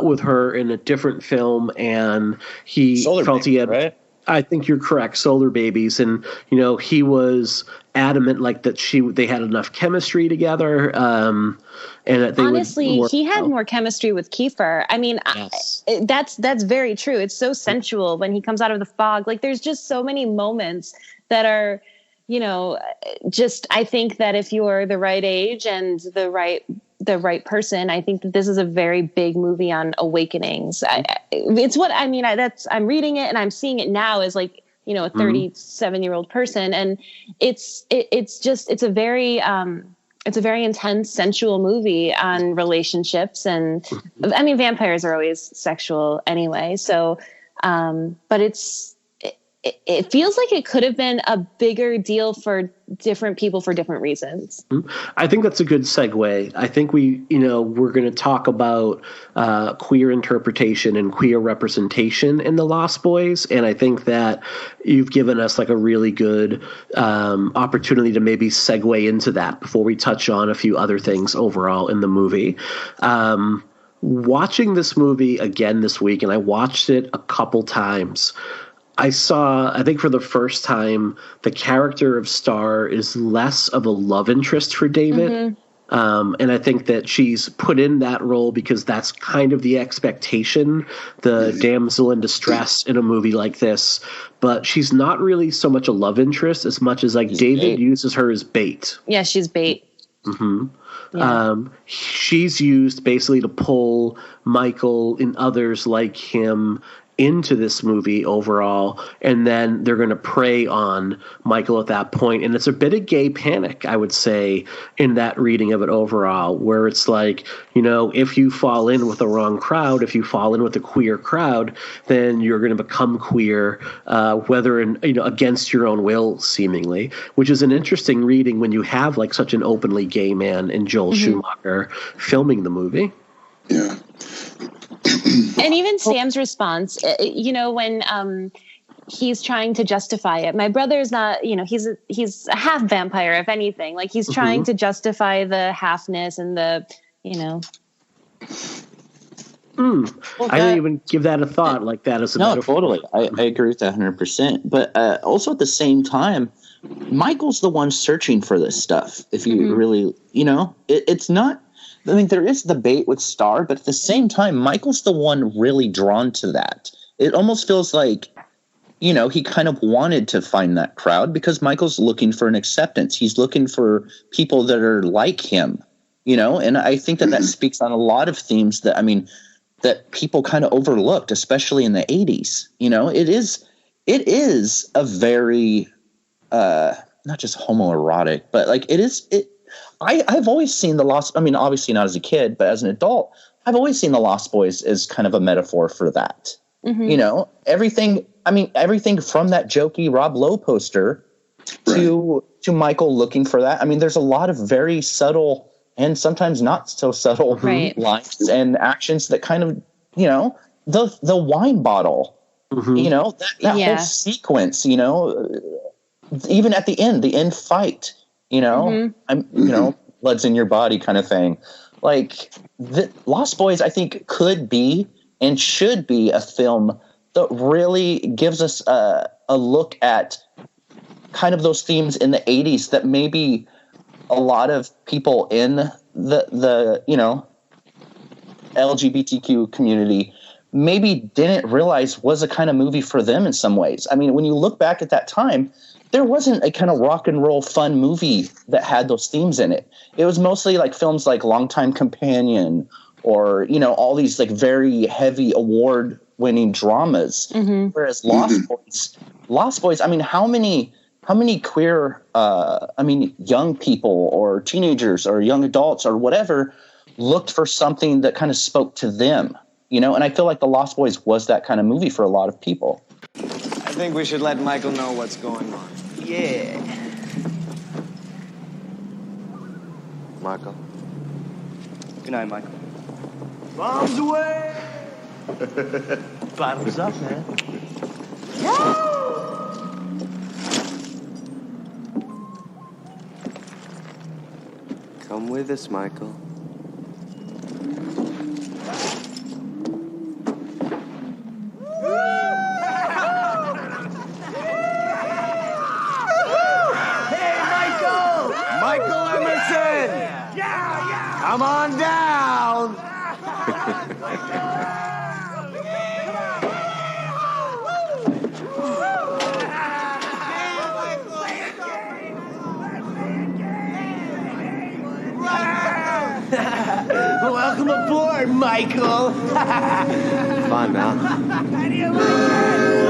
with her in a different film, and he felt he had. Right? I think you're correct, Solar Babies, and you know he was adamant like that they had enough chemistry together, and that they honestly he had more chemistry with Kiefer. I mean, that's very true. It's so sensual when he comes out of the fog. Like there's just so many moments that are, you know, just, I think that if you're the right age and the right person, I think that this is a very big movie on awakenings. It's what, I mean, I'm reading it and I'm seeing it now as like, you know, a 37-year-old person. And it's a very intense, sensual movie on relationships. And I mean, vampires are always sexual anyway. So, but it feels like it could have been a bigger deal for different people for different reasons. I think that's a good segue. I think we're going to talk about queer interpretation and queer representation in The Lost Boys. And I think that you've given us like a really good opportunity to maybe segue into that before we touch on a few other things overall in the movie. Watching this movie again this week, and I watched it a couple times, I think for the first time, the character of Star is less of a love interest for David. And I think that she's put in that role because that's kind of the expectation, the damsel in distress in a movie like this. But she's not really so much a love interest as much as like David uses her as bait. Yeah, she's bait. Yeah. She's used basically to pull Michael and others like him into this movie overall, and then they're going to prey on Michael at that point. And it's a bit of gay panic, I would say, in that reading of it overall, where it's like, you know, if you fall in with the wrong crowd, if you fall in with the queer crowd, then you're going to become queer, whether against your own will, seemingly, which is an interesting reading when you have like such an openly gay man in Joel Schumacher filming the movie. Yeah. And even Sam's response, when he's trying to justify it. My brother's not, he's a half vampire, if anything. Like, he's trying to justify the halfness and the, I didn't even give that a thought like that as a metaphor. Totally. I agree with that 100%. But also at the same time, Michael's the one searching for this stuff. If you really, it's not. I mean, there is debate with Star, but at the same time, Michael's the one really drawn to that. It almost feels like, he kind of wanted to find that crowd because Michael's looking for an acceptance. He's looking for people that are like him, and I think that speaks on a lot of themes that people kind of overlooked, especially in the 80s. It is a very, not just homoerotic, but like I've always seen the Lost. I mean, obviously not as a kid, but as an adult, I've always seen the Lost Boys as kind of a metaphor for that. Everything from that jokey Rob Lowe poster to Michael looking for that. I mean, there's a lot of very subtle and sometimes not so subtle lines and actions that kind of, the wine bottle, that whole sequence, even at the end fight, blood's in your body kind of thing. Like, the Lost Boys, I think, could be and should be a film that really gives us a look at kind of those themes in the 80s that maybe a lot of people in the LGBTQ community maybe didn't realize was a kind of movie for them in some ways. I mean, when you look back at that time, there wasn't a kind of rock and roll fun movie that had those themes in it. It was mostly like films like Longtime Companion or, all these like very heavy award-winning dramas. Whereas Lost Boys, I mean, how many queer, young people or teenagers or young adults or whatever looked for something that kind of spoke to them, and I feel like The Lost Boys was that kind of movie for a lot of people. I think we should let Michael know what's going on. Yeah. Michael. Good night, Michael. Bombs away! Bottoms up, man. Come with us, Michael. Michael Emerson! Yeah! Come on down! Welcome aboard, Michael. Fun, Mal. How do you like it?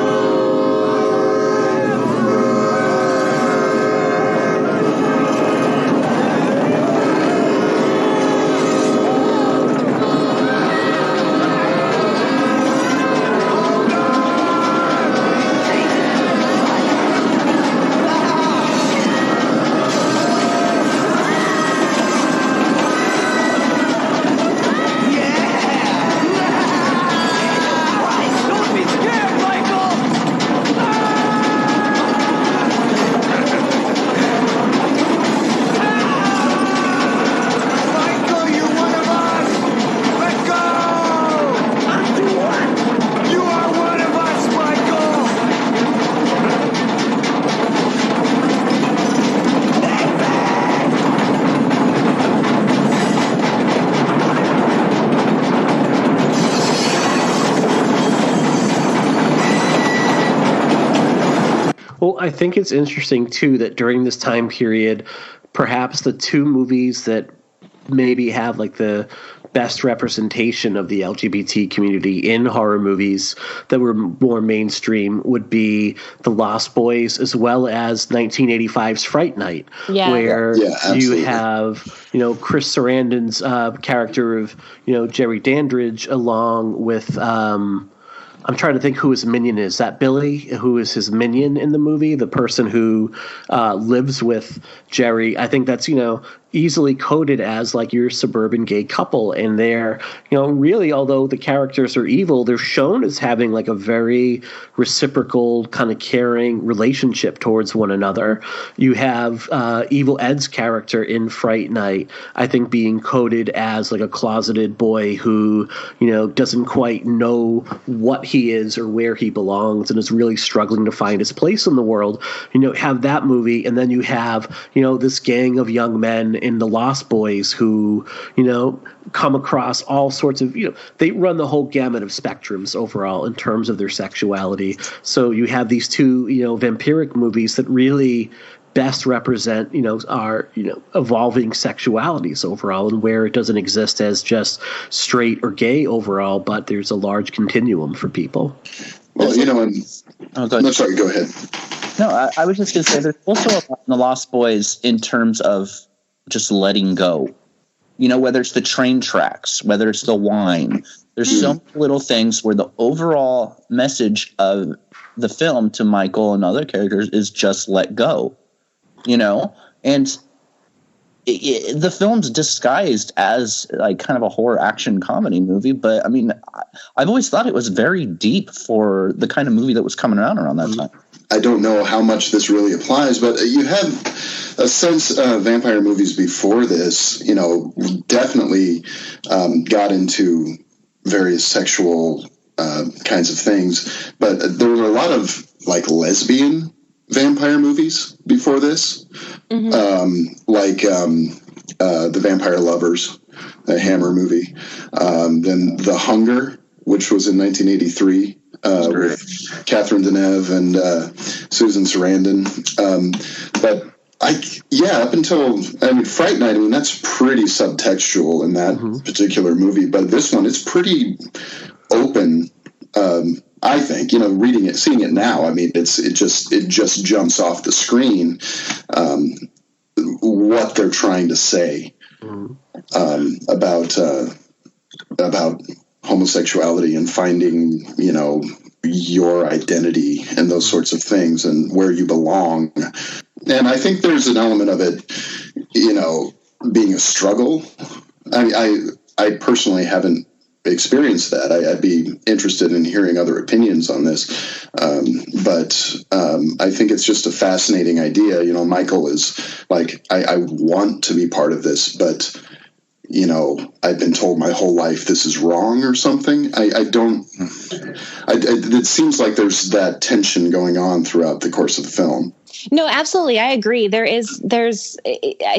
Well, I think it's interesting, too, that during this time period, perhaps the two movies that maybe have like the best representation of the LGBT community in horror movies that were more mainstream would be The Lost Boys as well as 1985's Fright Night, where you have, Chris Sarandon's character of, Jerry Dandridge along with I'm trying to think who his minion is. Is that Billy, who is his minion in the movie, the person who lives with Jerry? I think that's, easily coded as like your suburban gay couple, and they're, really, although the characters are evil, they're shown as having like a very reciprocal kind of caring relationship towards one another. You have Evil Ed's character in Fright Night, I think, being coded as like a closeted boy who, doesn't quite know what he is or where he belongs and is really struggling to find his place in the world. Have that movie, and then you have, this gang of young men in The Lost Boys who, come across all sorts of, they run the whole gamut of spectrums overall in terms of their sexuality. So you have these two, vampiric movies that really best represent, our, evolving sexualities overall, and where it doesn't exist as just straight or gay overall, but there's a large continuum for people. Well, no, sorry, go ahead. No, I was just going to say there's also a lot in The Lost Boys in terms of just letting go. Whether it's the train tracks, whether it's the wine, there's so many little things where the overall message of the film to Michael and other characters is just let go, and the film's disguised as like kind of a horror action comedy movie. But I mean, I've always thought it was very deep for the kind of movie that was coming around that time. I don't know how much this really applies, but you have a sense vampire movies before this, definitely got into various sexual kinds of things. But there were a lot of like lesbian vampire movies before this, like The Vampire Lovers, the Hammer movie. Then The Hunger, which was in 1983. With Catherine Deneuve and Susan Sarandon. But up until Fright Night, that's pretty subtextual in that particular movie. But this one, it's pretty open. I think, reading it, seeing it now, it just jumps off the screen what they're trying to say about homosexuality and finding, your identity and those sorts of things and where you belong. And I think there's an element of it, being a struggle. I personally haven't experienced that. I'd be interested in hearing other opinions on this. But I think it's just a fascinating idea. Michael is like, I want to be part of this, but I've been told my whole life this is wrong or something. It seems like there's that tension going on throughout the course of the film. No, absolutely. I agree. I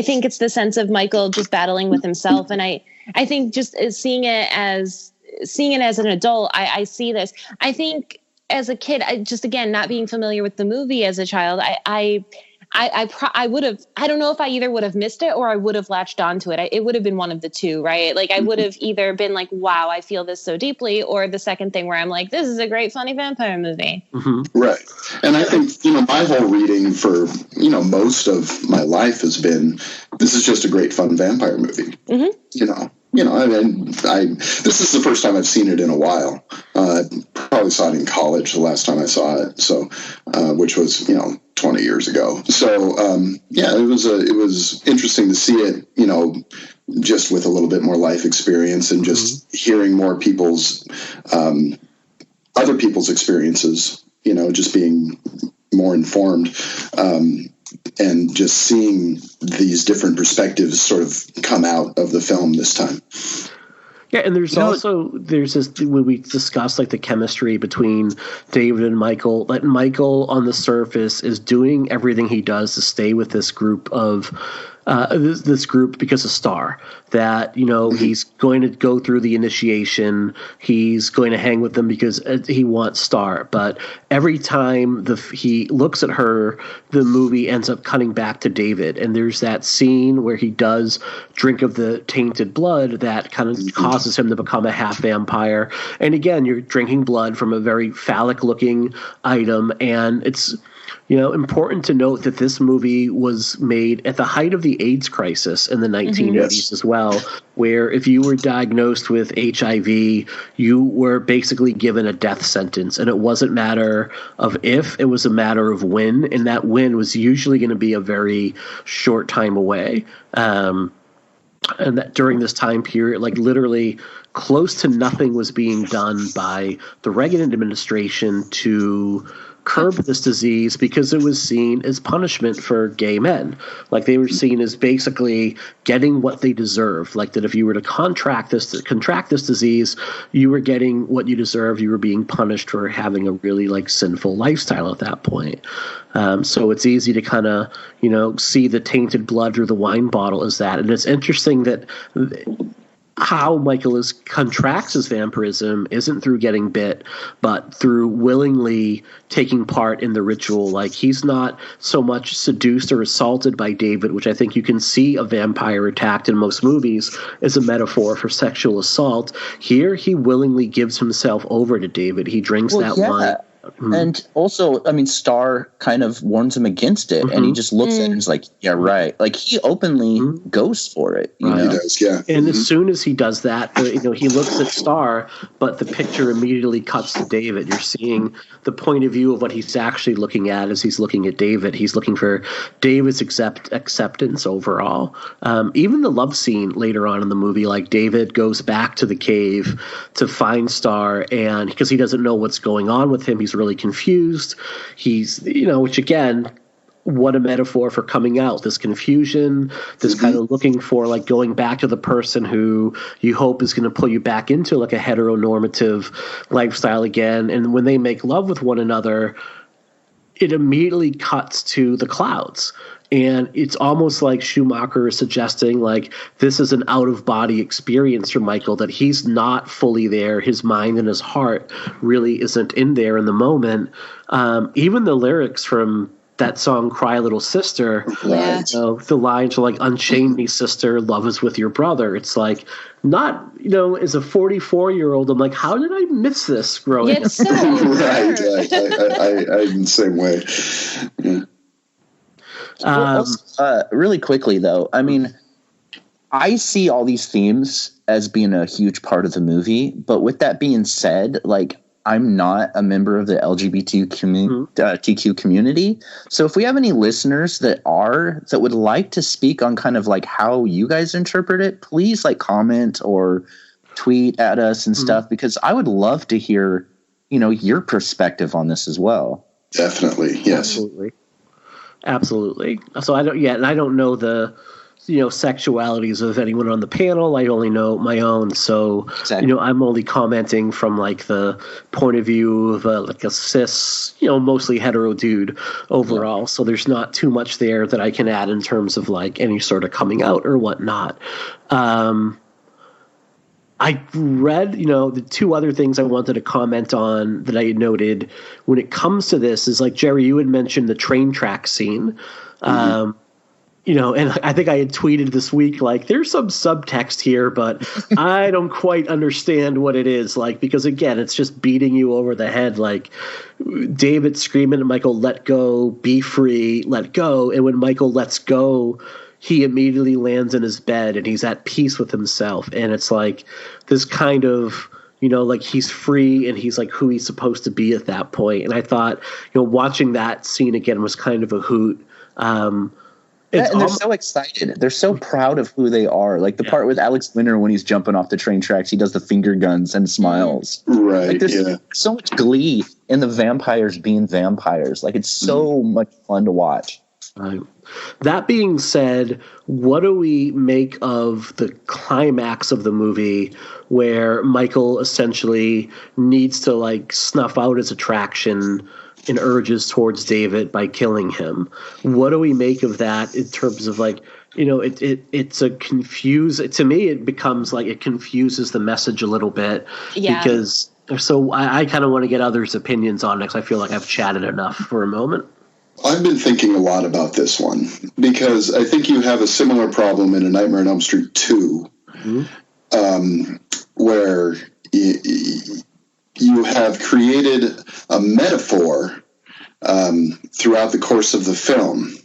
think it's the sense of Michael just battling with himself. And I think just seeing it as an adult, I see this. I think as a kid, again, not being familiar with the movie as a child, I would have, I don't know if I either would have missed it or I would have latched onto it. It would have been one of the two, right? Like I would have either been like, wow, I feel this so deeply, or the second thing where I'm like, this is a great, funny vampire movie. Right. And I think, my whole reading for, most of my life has been, this is just a great, fun vampire movie. This is the first time I've seen it in a while. Probably saw it in college the last time I saw it. So, which was, 20 years ago. So, it was interesting to see it, just with a little bit more life experience and just hearing more other people's experiences, just being more informed, and just seeing these different perspectives sort of come out of the film this time. Yeah, and there's this when we discuss like the chemistry between David and Michael, that Michael on the surface is doing everything he does to stay with this group of this group because of Star. That, he's going to go through the initiation, he's going to hang with them because he wants Star. But every time he looks at her, the movie ends up cutting back to David. And there's that scene where he does drink of the tainted blood that kind of causes him to become a half vampire. And again, you're drinking blood from a very phallic looking item, and it's Important to note that this movie was made at the height of the AIDS crisis in the 1980s as well, where if you were diagnosed with HIV, you were basically given a death sentence. And it wasn't a matter of if, it was a matter of when. And that when was usually going to be a very short time away. And that during this time period, like literally close to nothing was being done by the Reagan administration to curb this disease because it was seen as punishment for gay men. Like they were seen as basically getting what they deserved. Like that if you were to contract this disease, you were getting what you deserve. You were being punished for having a really like sinful lifestyle at that point. So it's easy to kind of, see the tainted blood through the wine bottle as that. And it's interesting that how Michael contracts his vampirism isn't through getting bit, but through willingly taking part in the ritual. Like he's not so much seduced or assaulted by David, which I think you can see a vampire attacked in most movies as a metaphor for sexual assault. Here, he willingly gives himself over to David. He drinks that wine. And also, I mean, Star kind of warns him against it, and he just looks at it and is like, yeah, right. Like, he openly goes for it. You know? He does, yeah. And as soon as he does that, he looks at Star, but the picture immediately cuts to David. You're seeing the point of view of what he's actually looking at as he's looking at David. He's looking for David's acceptance overall. Even the love scene later on in the movie, like David goes back to the cave to find Star, and because he doesn't know what's going on with him, he's really confused. He's, which again, what a metaphor for coming out, this confusion, this kind of looking for like going back to the person who you hope is going to pull you back into like a heteronormative lifestyle again. And when they make love with one another, it immediately cuts to the clouds. And it's almost like Schumacher is suggesting like this is an out-of-body experience for Michael, that he's not fully there. His mind and his heart really isn't in there in the moment. Even the lyrics from that song Cry Little Sister, the lines are like, unchain me, sister, love is with your brother. It's like, not, as a 44-year-old, I'm like, how did I miss this growing up? So right. I'm the same way. Yeah. Really quickly, though, I mean, I see all these themes as being a huge part of the movie. But with that being said, like, I'm not a member of the LGBTQ community. So if we have any listeners that would like to speak on kind of like how you guys interpret it, please like comment or tweet at us and stuff, because I would love to hear, your perspective on this as well. Definitely. Yes. Absolutely. So I don't know the, sexualities of anyone on the panel. I only know my own. So, I'm only commenting from like the point of view of like a cis, mostly hetero dude overall. Yeah. So there's not too much there that I can add in terms of like any sort of coming out or whatnot. I read, the two other things I wanted to comment on that I had noted when it comes to this is like, Jerry, you had mentioned the train track scene. And I think I had tweeted this week, like, there's some subtext here, but I don't quite understand what it is. Like, because again, it's just beating you over the head. Like David screaming at Michael, let go, be free, let go. And when Michael lets go, he immediately lands in his bed and he's at peace with himself. And it's like this kind of, like he's free and he's like who he's supposed to be at that point. And I thought, watching that scene again was kind of a hoot. And they're so excited. They're so proud of who they are. Like the part with Alex Winter when he's jumping off the train tracks, he does the finger guns and smiles. Right. Like there's so much glee in the vampires being vampires. Like it's so much fun to watch. Right. That being said, what do we make of the climax of the movie where Michael essentially needs to like snuff out his attraction and urges towards David by killing him? What do we make of that in terms of like, it's a to me, it becomes like it confuses the message a little bit because so I kind of want to get others' opinions on it because I feel like I've chatted enough for a moment. I've been thinking a lot about this one because I think you have a similar problem in A Nightmare on Elm Street 2, where you have created a metaphor throughout the course of the film.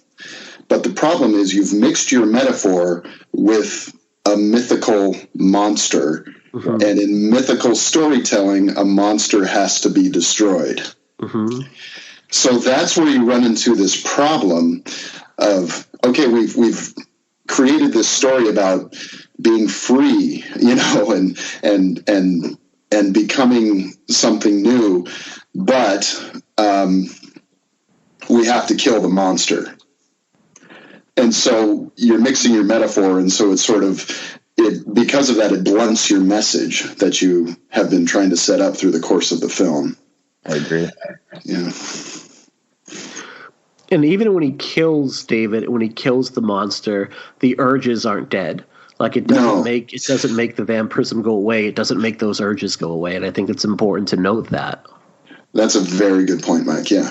But the problem is you've mixed your metaphor with a mythical monster. Mm-hmm. And in mythical storytelling, a monster has to be destroyed. Mm-hmm. So that's where you run into this problem of, okay, we've created this story about being free, and becoming something new, but we have to kill the monster. And so you're mixing your metaphor, and so it's sort of, because of that, it blunts your message that you have been trying to set up through the course of the film. I agree. Yeah. And even when he kills David, when he kills the monster, the urges aren't dead. Like it doesn't make the vampirism go away. It doesn't make those urges go away. And I think it's important to note that. That's a very good point, Mike. Yeah.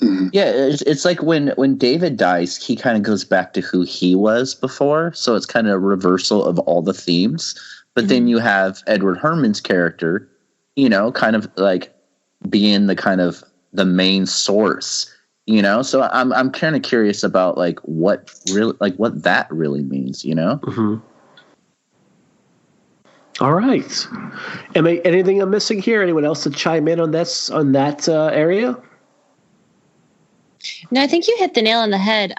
Mm-hmm. Yeah, it's like when David dies, he kind of goes back to who he was before. So it's kind of a reversal of all the themes. But then you have Edward Herrmann's character, kind of like being the kind of the main source. So I'm kind of curious about what that really means, Mm-hmm. All right. Anything I'm missing here? Anyone else to chime in on that area? No, I think you hit the nail on the head,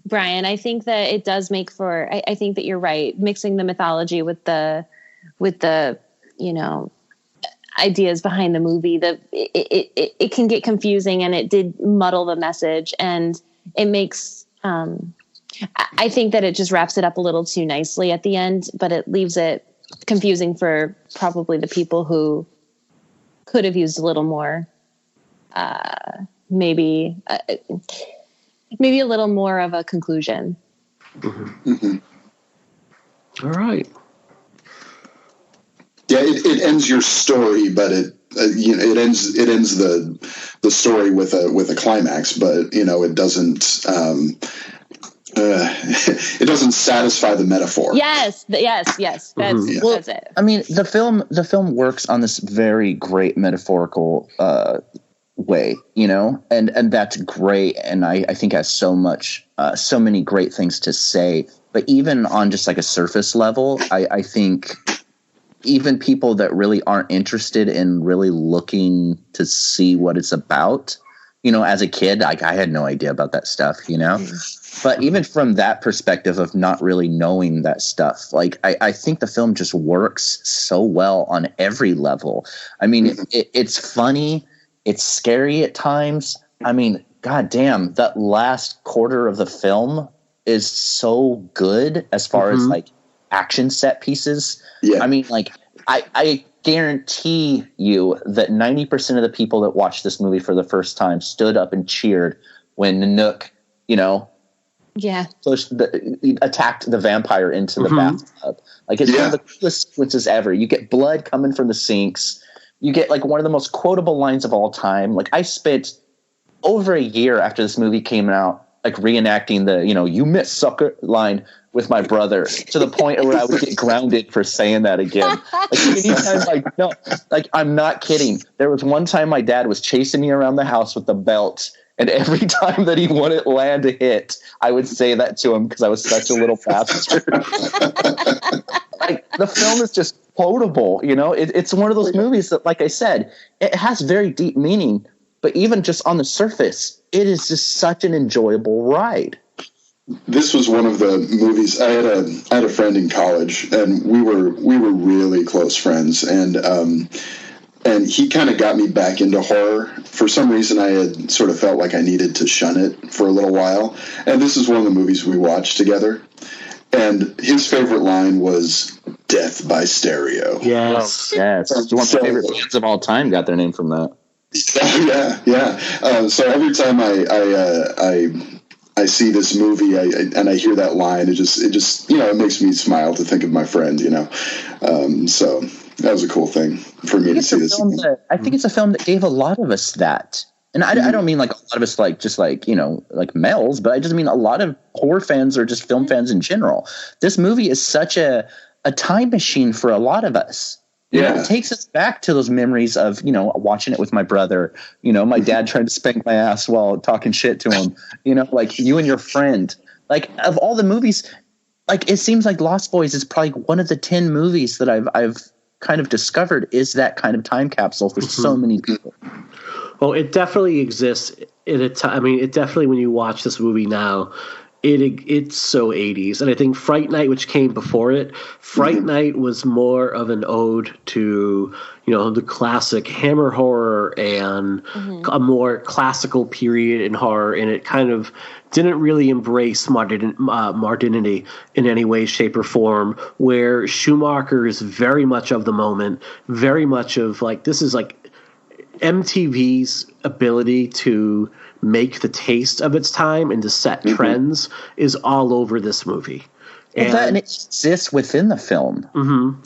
Brian. I think that it does make for. I think that you're right. Mixing the mythology with the ideas behind the movie, it can get confusing, and it did muddle the message, and it makes I think that it just wraps it up a little too nicely at the end, but it leaves it confusing for probably the people who could have used a little more maybe a little more of a conclusion. Mm-hmm. Mm-hmm. All right. Yeah, it ends your story, but it ends the story with a climax, but it doesn't it doesn't satisfy the metaphor. Yes. That's it. I mean, the film works on this very great metaphorical way, and that's great, and I think has so many great things to say. But even on just like a surface level, I think even people that really aren't interested in really looking to see what it's about, as a kid, I had no idea about that stuff, But even from that perspective of not really knowing that stuff, I think the film just works so well on every level. I mean, it's funny. It's scary at times. I mean, goddamn, that last quarter of the film is so good as far as action set pieces. Yeah. I mean, I guarantee you that 90% of the people that watched this movie for the first time stood up and cheered when Nanook, attacked the vampire into the bathtub. It's one of the coolest sequences ever. You get blood coming from the sinks. You get one of the most quotable lines of all time. I spent over a year after this movie came out, reenacting the, you miss sucker line with my brother, to the point where I would get grounded for saying that again. Anytime I'm not kidding. There was one time my dad was chasing me around the house with the belt, and every time that he wouldn't land a hit, I would say that to him because I was such a little bastard. The film is just quotable, it's one of those movies that, like I said, it has very deep meaning, but even just on the surface, it is just such an enjoyable ride. This was one of the movies. I had a friend in college, and we were really close friends, and he kind of got me back into horror. For some reason, I had sort of felt like I needed to shun it for a little while, and this is one of the movies we watched together. And his favorite line was "Death by Stereo." Yes. Yes. One of my favorite bands of all time got their name from that. Yeah. So every time I see this movie and I hear that line, it just it makes me smile to think of my friend. So that was a cool thing for me to see this. I think it's a film that gave a lot of us that. And I don't mean a lot of us just males, but I just mean a lot of horror fans or just film fans in general. This movie is such a time machine for a lot of us. It takes us back to those memories of, watching it with my brother, my dad trying to spank my ass while talking shit to him, like you and your friend. Like, of all the movies, like, it seems like Lost Boys is probably one of the 10 movies that I've kind of discovered is that kind of time capsule for so many people. Well, it definitely exists in a time. I mean, it definitely, when you watch this movie now, it's so 80s. And I think Fright Night, which came before it, Fright Night was more of an ode to, the classic Hammer horror and a more classical period in horror. And it kind of didn't really embrace modernity in any way, shape, or form, where Schumacher is very much of the moment, very much of, like, this is like MTV's ability to make the taste of its time and to set trends is all over this movie. And it exists within the film.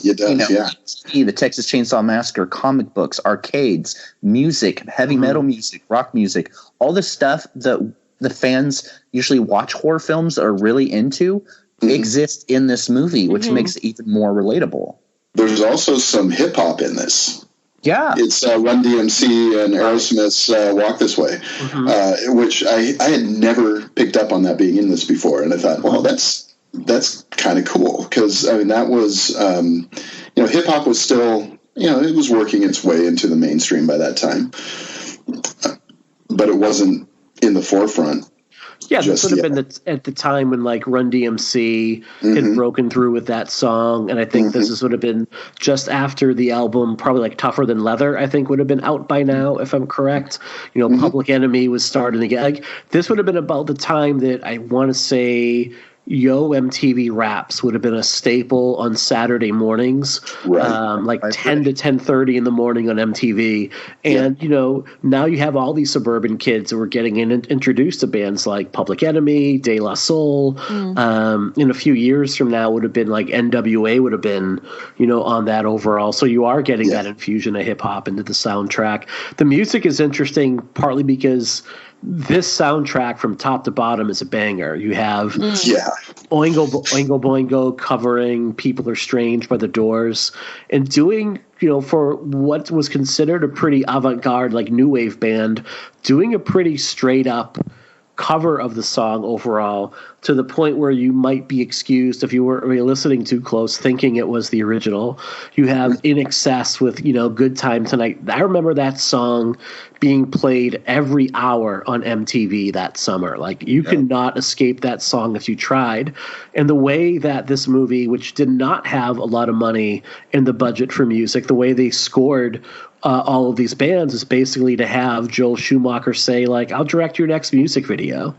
It does, The Texas Chainsaw Massacre, comic books, arcades, music, heavy metal music, rock music, all the stuff that the fans usually watch horror films are really into exists in this movie, which makes it even more relatable. There's also some hip hop in this. Yeah. It's Run DMC and Aerosmith's Walk This Way, which I had never picked up on that being in this before. And I thought, well, that's kind of cool. Because, I mean, that was, hip hop was still, it was working its way into the mainstream by that time. But it wasn't in the forefront. Yeah, this would have been at the time when, like, Run DMC had broken through with that song, and I think this would have been just after the album, probably like Tougher Than Leather, I think would have been out by now, if I'm correct. Public Enemy was starting to get, like, this would have been about the time that I want to say Yo MTV Raps would have been a staple on Saturday mornings, like 10 to 10:30 in the morning on MTV. And, now you have all these suburban kids who are getting introduced to bands like Public Enemy, De La Soul. In a few years from now would have been like NWA would have been, on that overall. So you are getting that infusion of hip hop into the soundtrack. The music is interesting partly because this soundtrack from top to bottom is a banger. You have Oingo Boingo covering People Are Strange by The Doors and doing, for what was considered a pretty avant-garde, like, new wave band, doing a pretty straight up cover of the song overall, to the point where you might be excused if you were listening too close thinking it was the original. You have In Excess with, Good Time Tonight. I remember that song being played every hour on MTV that summer. Like, you could not escape that song if you tried. And the way that this movie, which did not have a lot of money in the budget for music, the way they scored all of these bands is basically to have Joel Schumacher say, like, I'll direct your next music video,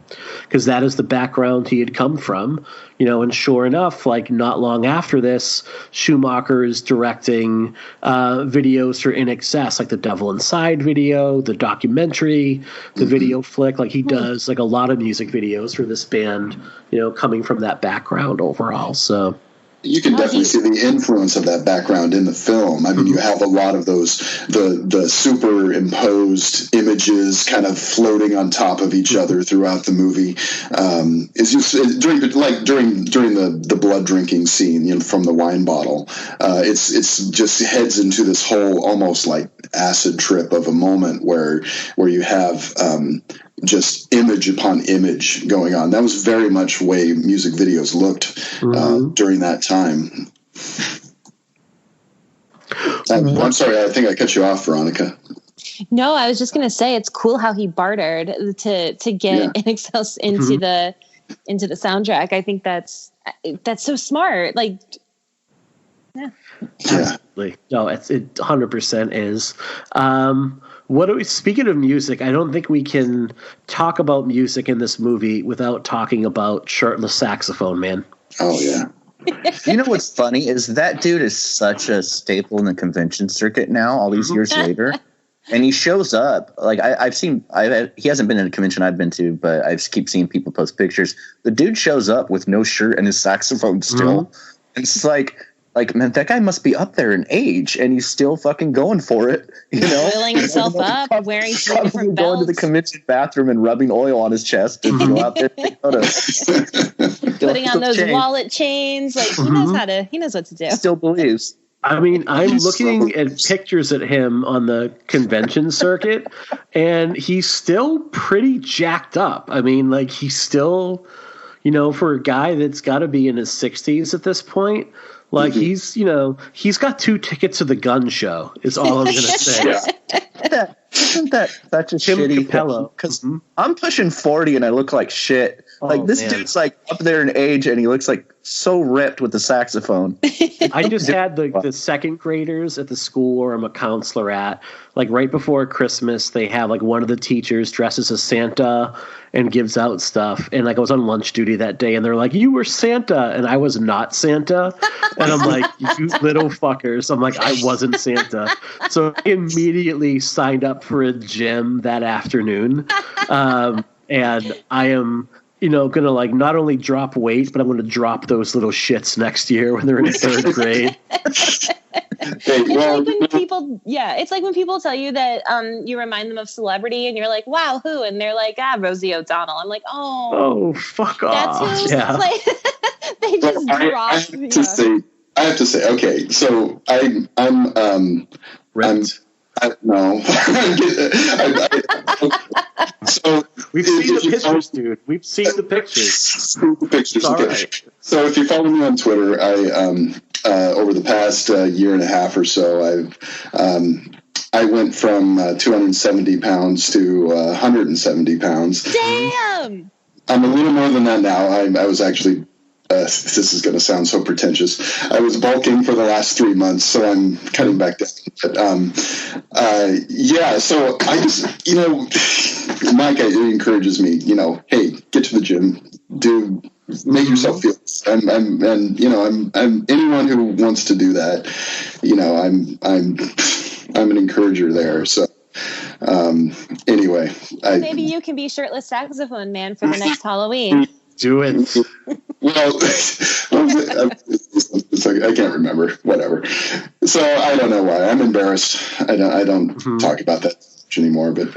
because that is the background he had come from, and sure enough, like, not long after this, Schumacher is directing videos for In Excess, like the Devil Inside video, the documentary, the video flick. Like, he does, like, a lot of music videos for this band, coming from that background overall. So you can definitely see the influence of that background in the film. I mean, you have a lot of those, the superimposed images kind of floating on top of each other throughout the movie. It's just during the blood drinking scene, from the wine bottle. It's just heads into this whole almost like acid trip of a moment where you have just image upon image going on. That was very much the way music videos looked during that time. I'm sorry, I think I cut you off, Veronica. No, I was just going to say it's cool how he bartered to get In Excess into the soundtrack. I think that's so smart. Like, absolutely. No, it 100% is. Speaking of music, I don't think we can talk about music in this movie without talking about shirtless saxophone man. Oh yeah. You know what's funny is that dude is such a staple in the convention circuit now, all these years later. And he shows up. Like, he hasn't been in a convention I've been to, but I keep seeing people post pictures. The dude shows up with no shirt and his saxophone still. It's like, man, that guy must be up there in age, and he's still fucking going for it. Oiling himself up, wearing some different belts. Going to the convention bathroom and rubbing oil on his chest and go out there and putting on those wallet chains. Like, he knows what to do. Still believes. I mean, I'm looking at pictures at him on the convention circuit, and he's still pretty jacked up. I mean, like, he's still, you know, for a guy that's got to be in his 60s at this point, like, he's got 2 tickets to the gun show, is all I'm going to say. Isn't that such a Tim shitty Capello. Because I'm pushing 40 and I look like shit. Like, this dude's like up there in age and he looks like so ripped with the saxophone. I just had the second graders at the school where I'm a counselor at. Like, right before Christmas, they have like one of the teachers dresses as Santa and gives out stuff. And like, I was on lunch duty that day and they're like, "You were Santa." And I was not Santa. And I'm like, "You little fuckers." I'm like, I wasn't Santa. So I immediately signed up for a gym that afternoon. And I am, you know, going to like not only drop weight, but I'm going to drop those little shits next year when they're in 3rd grade. It's like when people tell you that you remind them of celebrity and you're like, "Wow, who?" And they're like, "Rosie O'Donnell." I'm like, "Oh, fuck off." That's who. Yeah. Like, they just drop. I have to say, okay, so I'm ripped. No. So we've seen the pictures, dude. We've seen the pictures. Okay. Right. So if you follow me on Twitter, I over the past year and a half or so, I went from 270 pounds to 170 pounds. Damn. I'm a little more than that now. I was actually. This is going to sound so pretentious. I was bulking for the last 3 months, so I'm cutting back down. But yeah, so I just, you know, Mike encourages me, you know, hey, get to the gym, make yourself feel. I'm anyone who wants to do that, you know, I'm an encourager there. So anyway, maybe you can be shirtless saxophone man for the next Halloween. Do it. Well, it's like, I can't remember. Whatever. So I don't know why. I'm embarrassed. I don't talk about that much anymore. But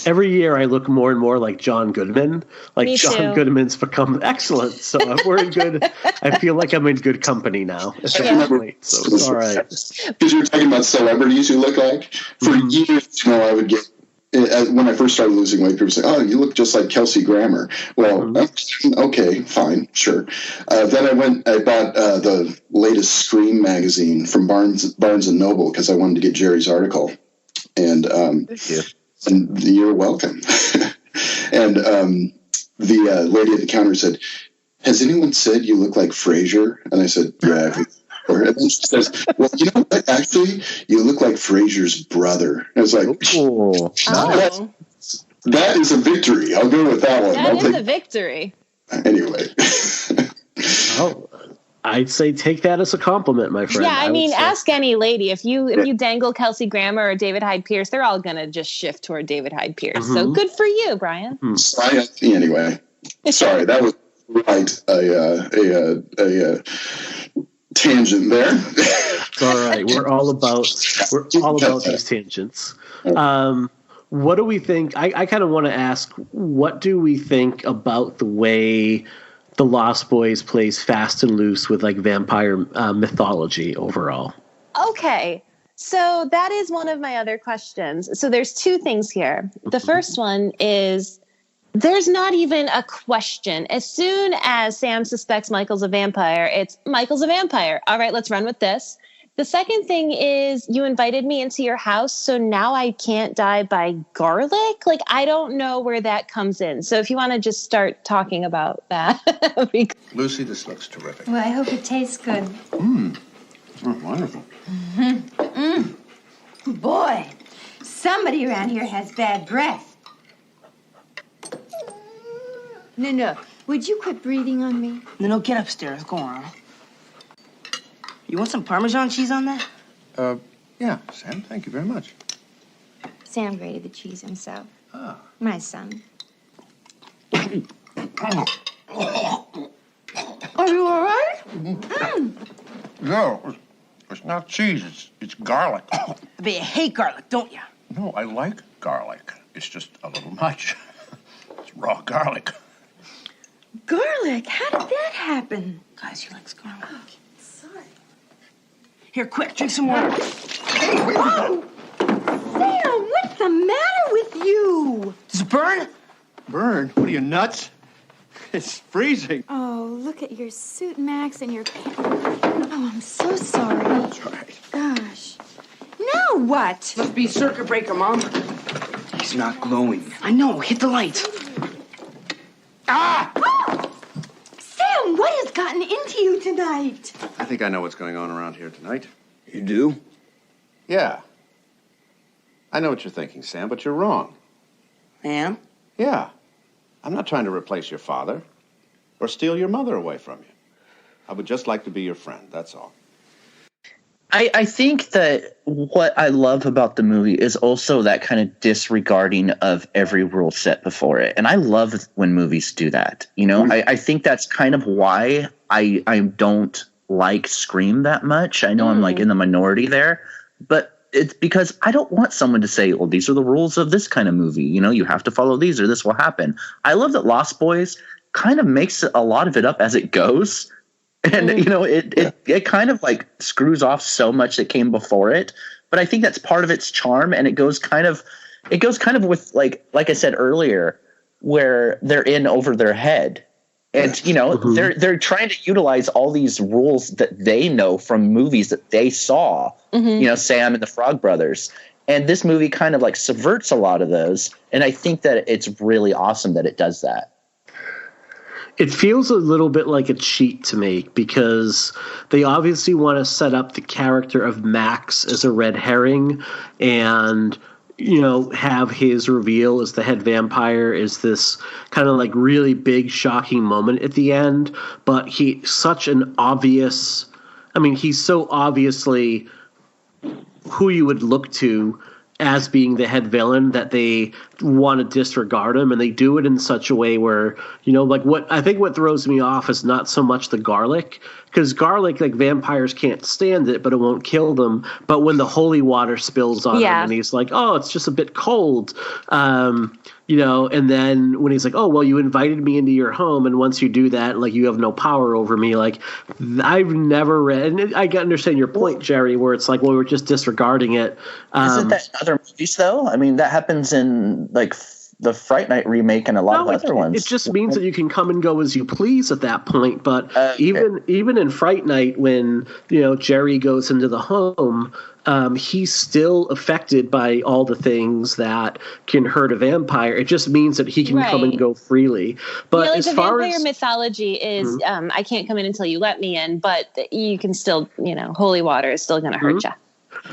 every year I look more and more like John Goodman. Like Me John too. Goodman's become excellent. So we're in good. I feel like I'm in good company now. So it's all right. Because you're talking about celebrities who look like. For years, you know, I would get. When I first started losing weight, people say, "Oh, you look just like Kelsey Grammer." Well, okay, fine, sure. Then I bought the latest Scream magazine from Barnes and Noble because I wanted to get Jerry's article. And you're welcome. And the lady at the counter said, "Has anyone said you look like Frasier?" And I said, "Yeah." And then she says, "Well, you know what? Actually, you look like Frasier's brother." And I was like, that is a victory. I'll go with that one. That is a victory. Anyway. I'd say take that as a compliment, my friend. Yeah, I mean, ask any lady. If you dangle Kelsey Grammer or David Hyde Pierce, they're all going to just shift toward David Hyde Pierce. So good for you, Brian. Anyway, sorry, that was right. A tangent there. It's all right. We're all about these tangents. What do we think? I kind of want to ask, what do we think about the way the Lost Boys plays fast and loose with like vampire mythology overall? Okay. So that is one of my other questions. So there's 2 things here. The first one is there's not even a question. As soon as Sam suspects Michael's a vampire, it's Michael's a vampire. All right, let's run with this. The second thing is you invited me into your house, so now I can't die by garlic? Like, I don't know where that comes in. So if you want to just start talking about that. Lucy, this looks terrific. Well, I hope it tastes good. Oh, wonderful. Boy, somebody around here has bad breath. No. Would you quit breathing on me? No, get upstairs. Go on. You want some Parmesan cheese on that? Yeah, Sam, thank you very much. Sam grated the cheese himself. Ah. My son. Are you all right? No, it's not cheese. It's garlic. I bet you hate garlic, don't you? No, I like garlic. It's just a little much. It's raw garlic. Garlic? How did that happen? Guys, he likes garlic. Sorry. Here, quick, drink some water. Whoa! Sam, what's the matter with you? Does it burn? Burn? What are you, nuts? It's freezing. Oh, look at your suit, Max, and your pants. Oh, I'm so sorry. That's all right. Gosh. Now what? Must be circuit breaker, Mom. He's not glowing. I know. Hit the light. Ah! Oh! Sam, what has gotten into you tonight? I think I know what's going on around here tonight. You do? Yeah. I know what you're thinking, Sam, but you're wrong. Ma'am? Yeah. I'm not trying to replace your father or steal your mother away from you. I would just like to be your friend, that's all. I think that what I love about the movie is also that kind of disregarding of every rule set before it. And I love when movies do that. You know, I think that's kind of why I don't like Scream that much. I know I'm like in the minority there, but it's because I don't want someone to say, well, these are the rules of this kind of movie. You know, you have to follow these or this will happen. I love that Lost Boys kind of makes a lot of it up as it goes. And, you know, it kind of like screws off so much that came before it. But I think that's part of its charm. And it goes kind of with like I said earlier, where they're in over their head. And, you know, they're trying to utilize all these rules that they know from movies that they saw, you know, Sam and the Frog Brothers. And this movie kind of like subverts a lot of those. And I think that it's really awesome that it does that. It feels a little bit like a cheat to me because they obviously want to set up the character of Max as a red herring and, you know, have his reveal as the head vampire is this kind of like really big, shocking moment at the end. But he's so obviously who you would look to as being the head villain that they want to disregard him, and they do it in such a way where, you know, like what throws me off is not so much the garlic, because garlic, like vampires can't stand it, but it won't kill them. But when the holy water spills on him and he's like, oh, it's just a bit cold, you know, and then when he's like, oh, well, you invited me into your home, and once you do that, like, you have no power over me. Like, I've never read, and I understand your point, Jerry, where it's like, well, we're just disregarding it. Isn't that in other movies, though? I mean, that happens in, like, the Fright Night remake and a lot of other ones. It just means that you can come and go as you please at that point. But even in Fright Night, when, you know, Jerry goes into the home, he's still affected by all the things that can hurt a vampire. It just means that he can come and go freely. But like as the far vampire as mythology is, I can't come in until you let me in, but you can still, you know, holy water is still going to hurt you.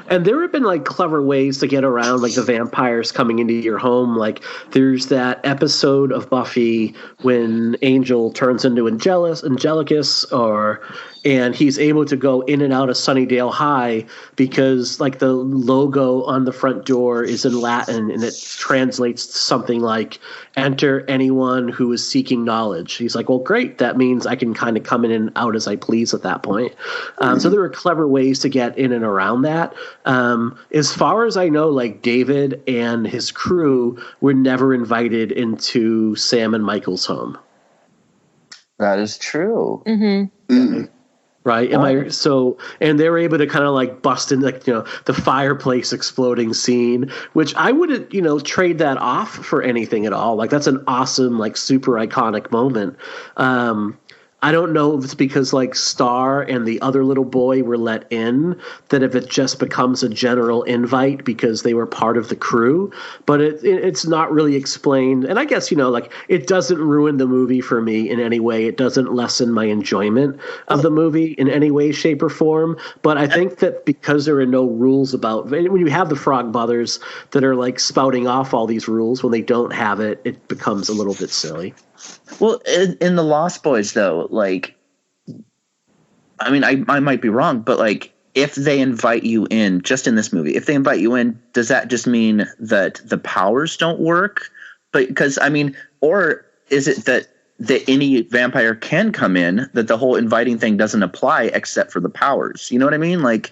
And there have been like clever ways to get around like the vampires coming into your home. Like there's that episode of Buffy when Angel turns into Angelicus, and he's able to go in and out of Sunnydale High because like the logo on the front door is in Latin and it translates to something like enter anyone who is seeking knowledge. He's like, well, great. That means I can kind of come in and out as I please at that point. So there are clever ways to get in and around that. As far as I know, like David and his crew were never invited into Sam and Michael's home. That is true. Right. And they were able to kind of like bust in, like, you know, the fireplace exploding scene, which I wouldn't, you know, trade that off for anything at all. Like that's an awesome, like super iconic moment. I don't know if it's because like Star and the other little boy were let in, that if it just becomes a general invite because they were part of the crew, but it's not really explained. And I guess, you know, like it doesn't ruin the movie for me in any way. It doesn't lessen my enjoyment of the movie in any way, shape, or form. But I think that because there are no rules about, when you have the Frog Brothers that are like spouting off all these rules, when they don't have it, it becomes a little bit silly. Well, in the Lost Boys, though, like, I mean, I might be wrong, but like, if they invite you in, just in this movie, if they invite you in, does that just mean that the powers don't work? But because, I mean, or is it that any vampire can come in, that the whole inviting thing doesn't apply except for the powers? You know what I mean? Like,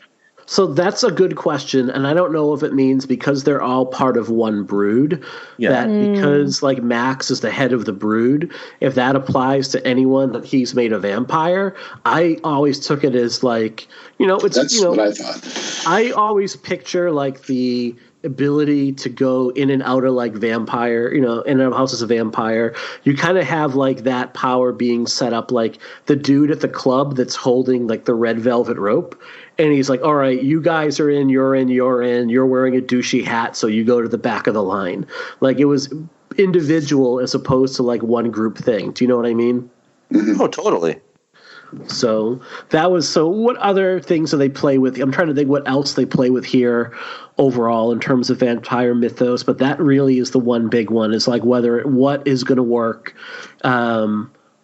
So that's a good question, and I don't know if it means because they're all part of one brood, that because like Max is the head of the brood, if that applies to anyone that he's made a vampire. I always took it as like, it's that's what I thought. I always picture like the ability to go in and out of like vampire, in and out of house as a vampire. You kind of have like that power being set up like the dude at the club that's holding like the red velvet rope. And he's like, all right, you guys are in, you're in, you're wearing a douchey hat, so you go to the back of the line. Like, it was individual as opposed to, like, one group thing. Do you know what I mean? Oh, totally. So what other things do they play with? I'm trying to think what else they play with here overall in terms of vampire mythos, but that really is the one big one, is, like, what is going to work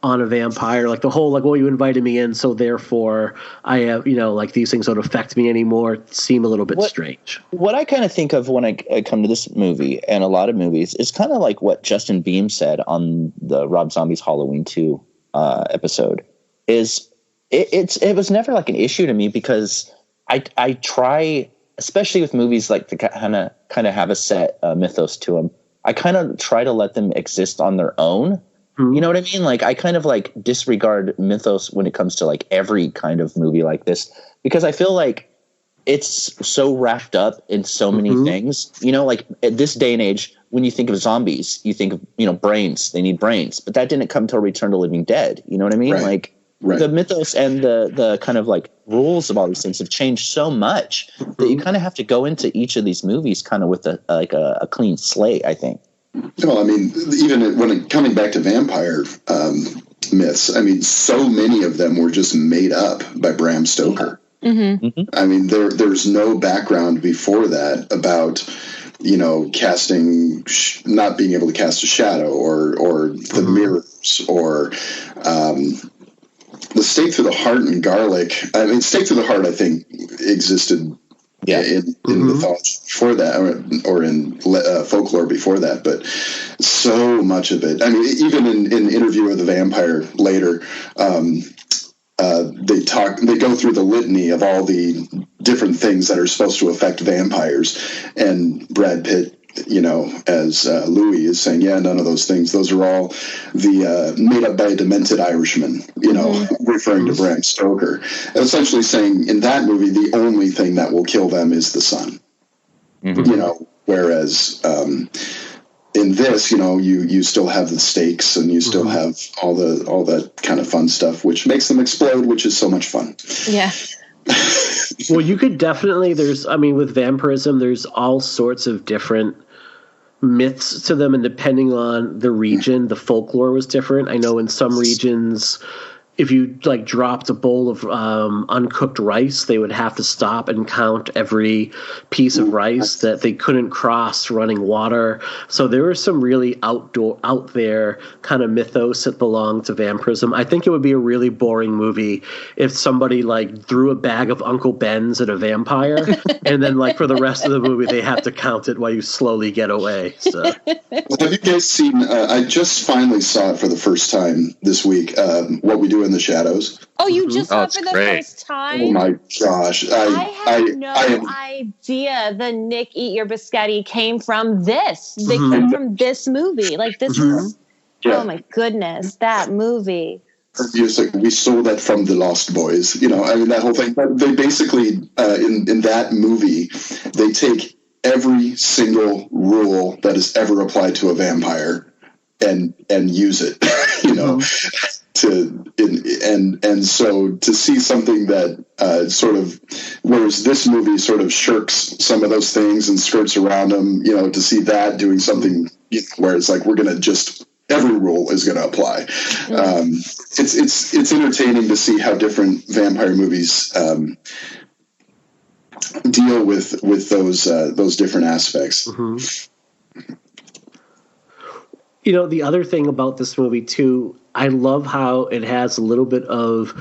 on a vampire, like the whole, like, well, you invited me in, so therefore I have, like, these things don't affect me anymore, seem a little bit strange. What I kind of think of when I come to this movie and a lot of movies is kind of like what Justin Beam said on the Rob Zombie's Halloween 2 episode, is it was never like an issue to me, because I try, especially with movies like to kind of have a set mythos to them, I kind of try to let them exist on their own. You know what I mean? Like, I kind of like disregard mythos when it comes to like every kind of movie like this, because I feel like it's so wrapped up in so many things, like at this day and age, when you think of zombies, you think of, brains, they need brains, but that didn't come till Return to Living Dead. You know what I mean? Right. Like the mythos and the kind of like rules of all these things have changed so much that you kind of have to go into each of these movies kind of with a clean slate, I think. Well, I mean, even coming back to vampire myths, I mean, so many of them were just made up by Bram Stoker. I mean, there's no background before that about, casting, not being able to cast a shadow, or the mirrors, or the stake through the heart and garlic. I mean, stake through the heart, I think, existed. Yeah, in mythology before that, or in folklore before that, but so much of it. I mean, even in Interview with the Vampire later, they go through the litany of all the different things that are supposed to affect vampires, and Brad Pitt, as Louis is saying, yeah, none of those things. Those are all the made up by a demented Irishman, referring to Bram Stoker. Essentially saying in that movie, the only thing that will kill them is the sun. Whereas in this, you still have the stakes, and you still have all that kind of fun stuff, which makes them explode, which is so much fun. Yeah. Well, you could definitely, with vampirism, there's all sorts of different myths to them, and depending on the region, the folklore was different. I know in some regions, if you like dropped a bowl of uncooked rice, they would have to stop and count every piece of rice, that they couldn't cross running water. So there was some really out there kind of mythos that belonged to vampirism. I think it would be a really boring movie if somebody like threw a bag of Uncle Ben's at a vampire and then like for the rest of the movie they have to count it while you slowly get away. So have you guys seen I just finally saw it for the first time this week, What We Do in the Shadows? Oh, you just saw it for the first time? Oh my gosh. I had no idea the Nick Eat Your Biscotti came from this. They came from this movie. Like, this is, oh my goodness, that movie. We stole that from The Lost Boys. That whole thing. But they basically, in that movie, they take every single rule that is ever applied to a vampire and use it, so to see something that sort of, whereas this movie sort of shirks some of those things and skirts around them, to see that doing something where it's like, we're going to just, every rule is going to apply. It's entertaining to see how different vampire movies deal with those different aspects. The other thing about this movie too, I love how it has a little bit of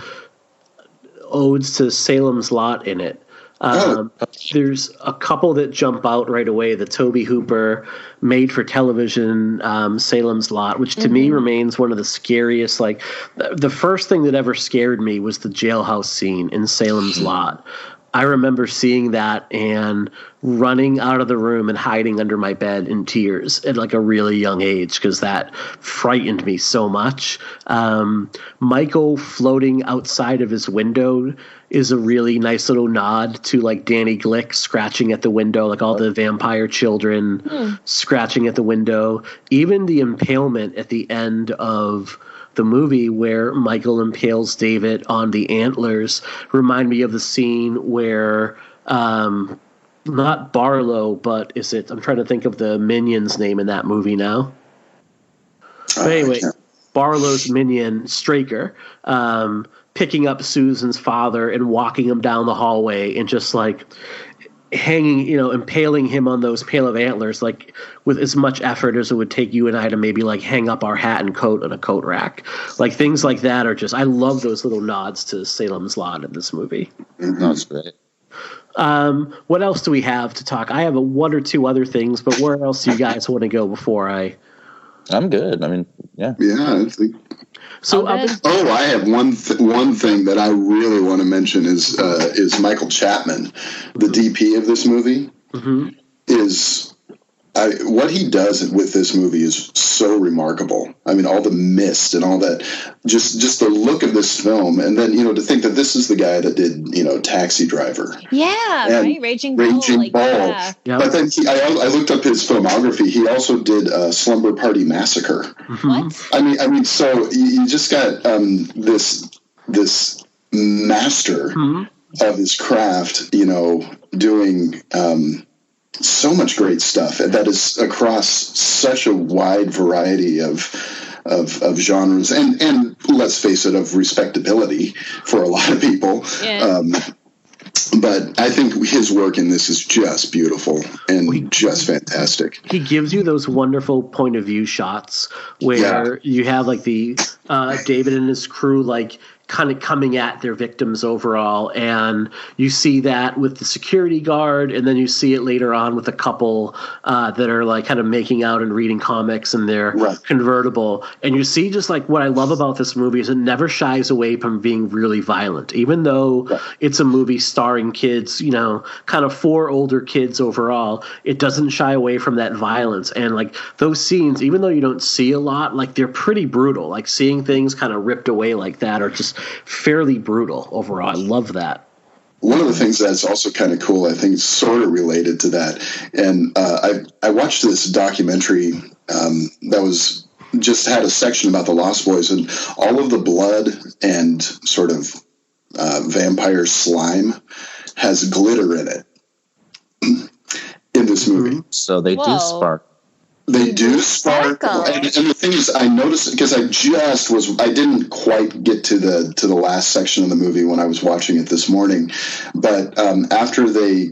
odes to Salem's Lot in it. There's a couple that jump out right away. The Tobe Hooper made-for-television Salem's Lot, which to me remains one of the scariest. Like, the first thing that ever scared me was the jailhouse scene in Salem's Lot. I remember seeing that and running out of the room and hiding under my bed in tears at like a really young age because that frightened me so much. Michael floating outside of his window is a really nice little nod to like Danny Glick scratching at the window, like all the vampire children scratching at the window. Even the impalement at the end of the movie where Michael impales David on the antlers remind me of the scene where not Barlow, but I'm trying to think of the minion's name in that movie now. But anyway, Barlow's minion, Straker, picking up Susan's father and walking him down the hallway and just like hanging, impaling him on those pail of antlers, like with as much effort as it would take you and I to maybe like hang up our hat and coat on a coat rack. Like things like that are just, I love those little nods to Salem's Lot in this movie. That's great. What else do we have to talk? I have one or two other things, but where else do you guys want to go before I'm good. I mean, yeah. Yeah, I think. So, I have one thing that I really want to mention is Michael Chapman, the DP of this movie, what he does with this movie is so remarkable. I mean, all the mist and all that, just the look of this film, and then to think that this is the guy that did Taxi Driver. Yeah, right. Raging Bull. Yeah. But then I looked up his filmography. He also did Slumber Party Massacre. What? I mean, so you just got this master of his craft, doing. So much great stuff that is across such a wide variety of genres and let's face it, of respectability for a lot of people. Yeah. But I think his work in this is just beautiful and just fantastic. He gives you those wonderful point of view shots where you have like the David and his crew like kind of coming at their victims overall, and you see that with the security guard, and then you see it later on with a couple that are like kind of making out and reading comics in their convertible, and you see just like what I love about this movie is it never shies away from being really violent, even though it's a movie starring kids, kind of 4 older kids overall. It doesn't shy away from that violence, and like those scenes, even though you don't see a lot, like they're pretty brutal. Like seeing things kind of ripped away like that are just fairly brutal overall. I love that. One of the things that's also kind of cool, I think, sort of related to that, and I watched this documentary that was just had a section about the Lost Boys, and all of the blood and sort of vampire slime has glitter in it in this movie. So they do spark. They do sparkle. And the thing is, I noticed because I didn't quite get to the last section of the movie when I was watching it this morning, but after they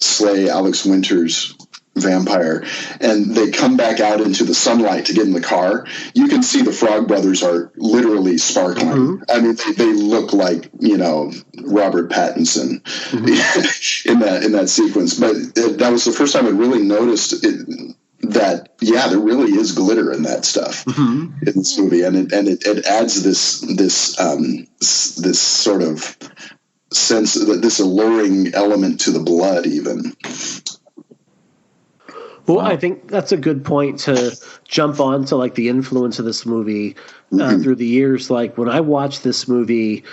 slay Alex Winter's vampire and they come back out into the sunlight to get in the car, you can see the Frog Brothers are literally sparkling. I mean, they look like Robert Pattinson in that sequence. But that was the first time I really noticed it. That there really is glitter in that stuff in this movie, and it adds this sort of sense, this alluring element to the blood even. Well, I think that's a good point to jump on to like the influence of this movie through the years. Like when I watched this movie,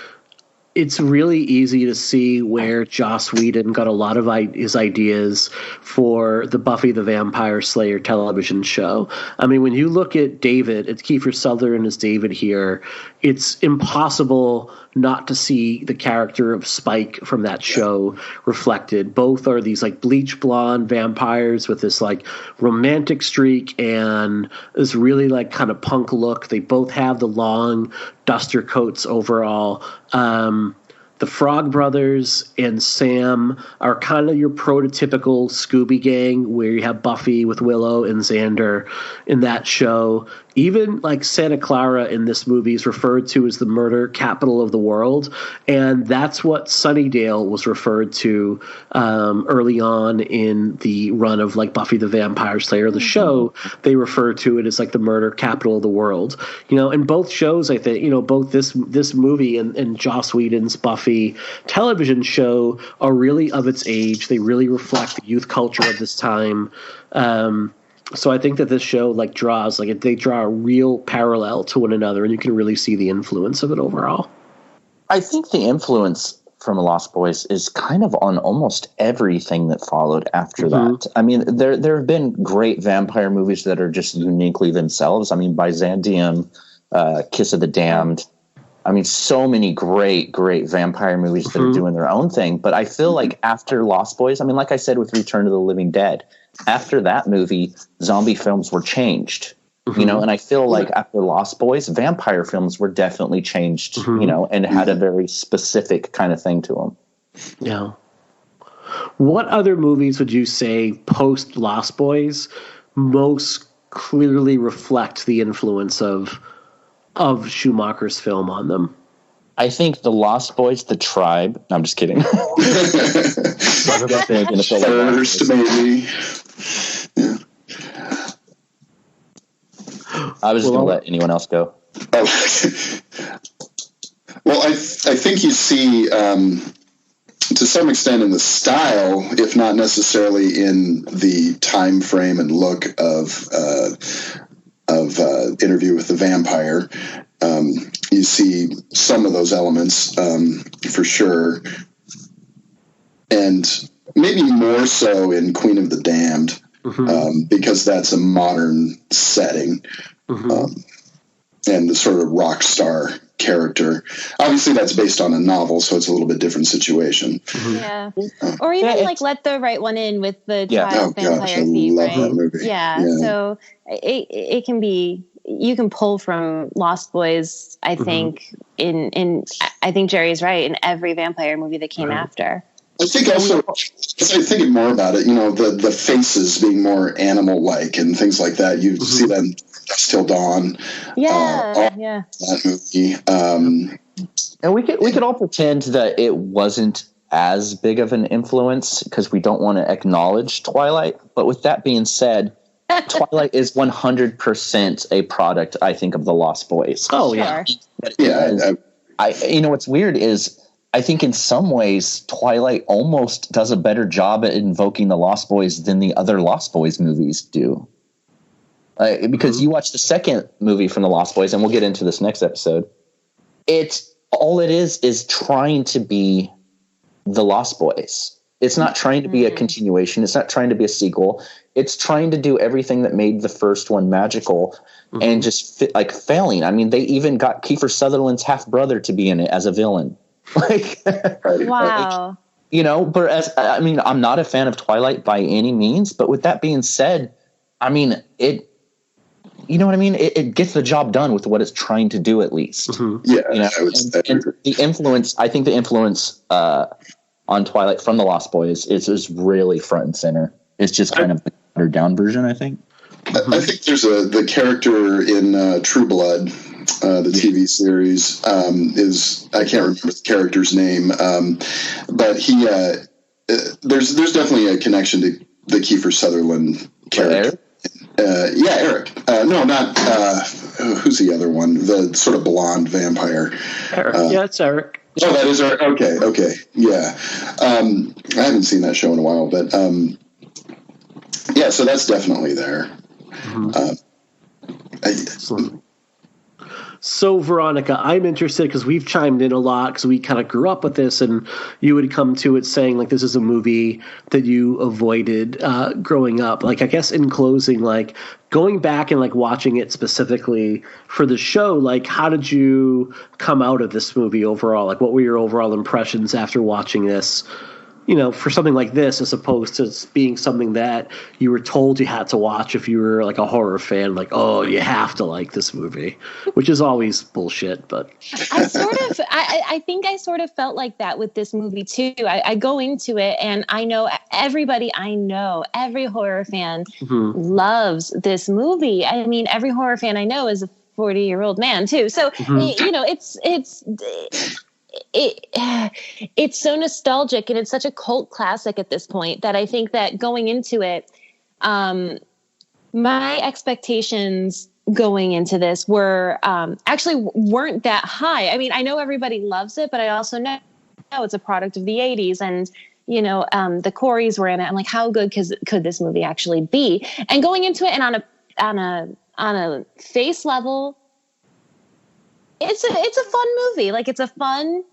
it's really easy to see where Joss Whedon got a lot of his ideas for the Buffy the Vampire Slayer television show. I mean, when you look at David, it's Kiefer Sutherland as David here, it's impossible not to see the character of Spike from that show reflected. Both are these like bleach blonde vampires with this like romantic streak and this really like kind of punk look. They both have the long duster coats overall. The Frog Brothers and Sam are kind of your prototypical Scooby Gang, where you have Buffy with Willow and Xander in that show. Even like Santa Clara in this movie is referred to as the murder capital of the world, and that's what Sunnydale was referred to early on in the run of like Buffy the Vampire Slayer, the show. They refer to it as like the murder capital of the world. In both shows, I think both this movie and Joss Whedon's Buffy Buffy television show are really of its age. They really reflect the youth culture of this time. So I think that this show like draws like they draw a real parallel to one another, and you can really see the influence of it overall. I think the influence from Lost Boys is kind of on almost everything that followed after that. I mean, there have been great vampire movies that are just uniquely themselves. I mean, Byzantium, Kiss of the Damned. I mean, so many great vampire movies that are doing their own thing. But I feel like after Lost Boys, I mean, like I said with Return of the Living Dead, after that movie, zombie films were changed. You know, and I feel like after Lost Boys, vampire films were definitely changed, you know, and had a very specific kind of thing to them. Yeah. What other movies would you say post Lost Boys most clearly reflect the influence of Schumacher's film on them? I think The Lost Boys, The Tribe. No, I'm just kidding. First, maybe. Yeah. I was just going to let anyone else go. Well, I think you see, to some extent in the style, if not necessarily in the time frame and look of Interview with the Vampire, you see some of those elements for sure. And maybe more so in Queen of the Damned. Because that's a modern setting, and the sort of rock star character. Obviously, that's based on a novel, so it's a little bit different situation. Yeah, or even like Let the Right One In with the child vampire theme, right? That movie. Yeah, so it can be. You can pull from Lost Boys. I think in I think Jerry's right in every vampire movie that came after. I think also, as I think more about it, you know, the faces being more animal-like and things like that. You see them Till Dawn. That movie. And we could all pretend that it wasn't as big of an influence because we don't want to acknowledge Twilight. But with that being said, Twilight is 100% a product, I think, of the Lost Boys. Oh, yeah. I you know, what's weird is I think in some ways Twilight almost does a better job at invoking the Lost Boys than the other Lost Boys movies do. Because you watch the second movie from the Lost Boys, and we'll get into this next episode. All it is trying to be the Lost Boys. It's not trying to be a continuation. It's not trying to be a sequel. It's trying to do everything that made the first one magical and just failing. I mean, they even got Kiefer Sutherland's half brother to be in it as a villain. Wow. You know, but I mean, I'm not a fan of Twilight by any means, but with that being said, I mean, you know what I mean? It gets the job done with what it's trying to do, at least. Yeah. You know? and the influence, I think the influence on Twilight from the Lost Boys is really front and center. It's just kind of the watered down version, I think. I think there's the character in True Blood, the TV series, I can't remember the character's name, but he there's definitely a connection to the Kiefer Sutherland character. Eric. No, not who's the other one? The sort of blonde vampire. Eric. It's Eric. Oh, that is Eric. Okay. Yeah. I haven't seen that show in a while, but so that's definitely there. So, Veronica, I'm interested because we've chimed in a lot because we kind of grew up with this, and you would come to it saying, like, this is a movie that you avoided growing up. Like, I guess in closing, like, going back and, like, watching it specifically for the show, like, how did you come out of this movie overall? Like, what were your overall impressions after watching this, you know, for something like this, as opposed to being something that you were told you had to watch if you were like a horror fan, like, oh, you have to like this movie, which is always bullshit. But I think I sort of felt like that with this movie too. I go into it and I know every horror fan loves this movie. I mean, every horror fan I know is a 40-year-old man too. So, you know, it's so nostalgic and it's such a cult classic at this point that I think that going into it, my expectations going into this were actually weren't that high. I mean, I know everybody loves it, but I also know it's a product of the 80s. And, the Coreys were in it. I'm like, how good could this movie actually be? And going into it and on a face level, it's a fun movie. Like, it's a fun,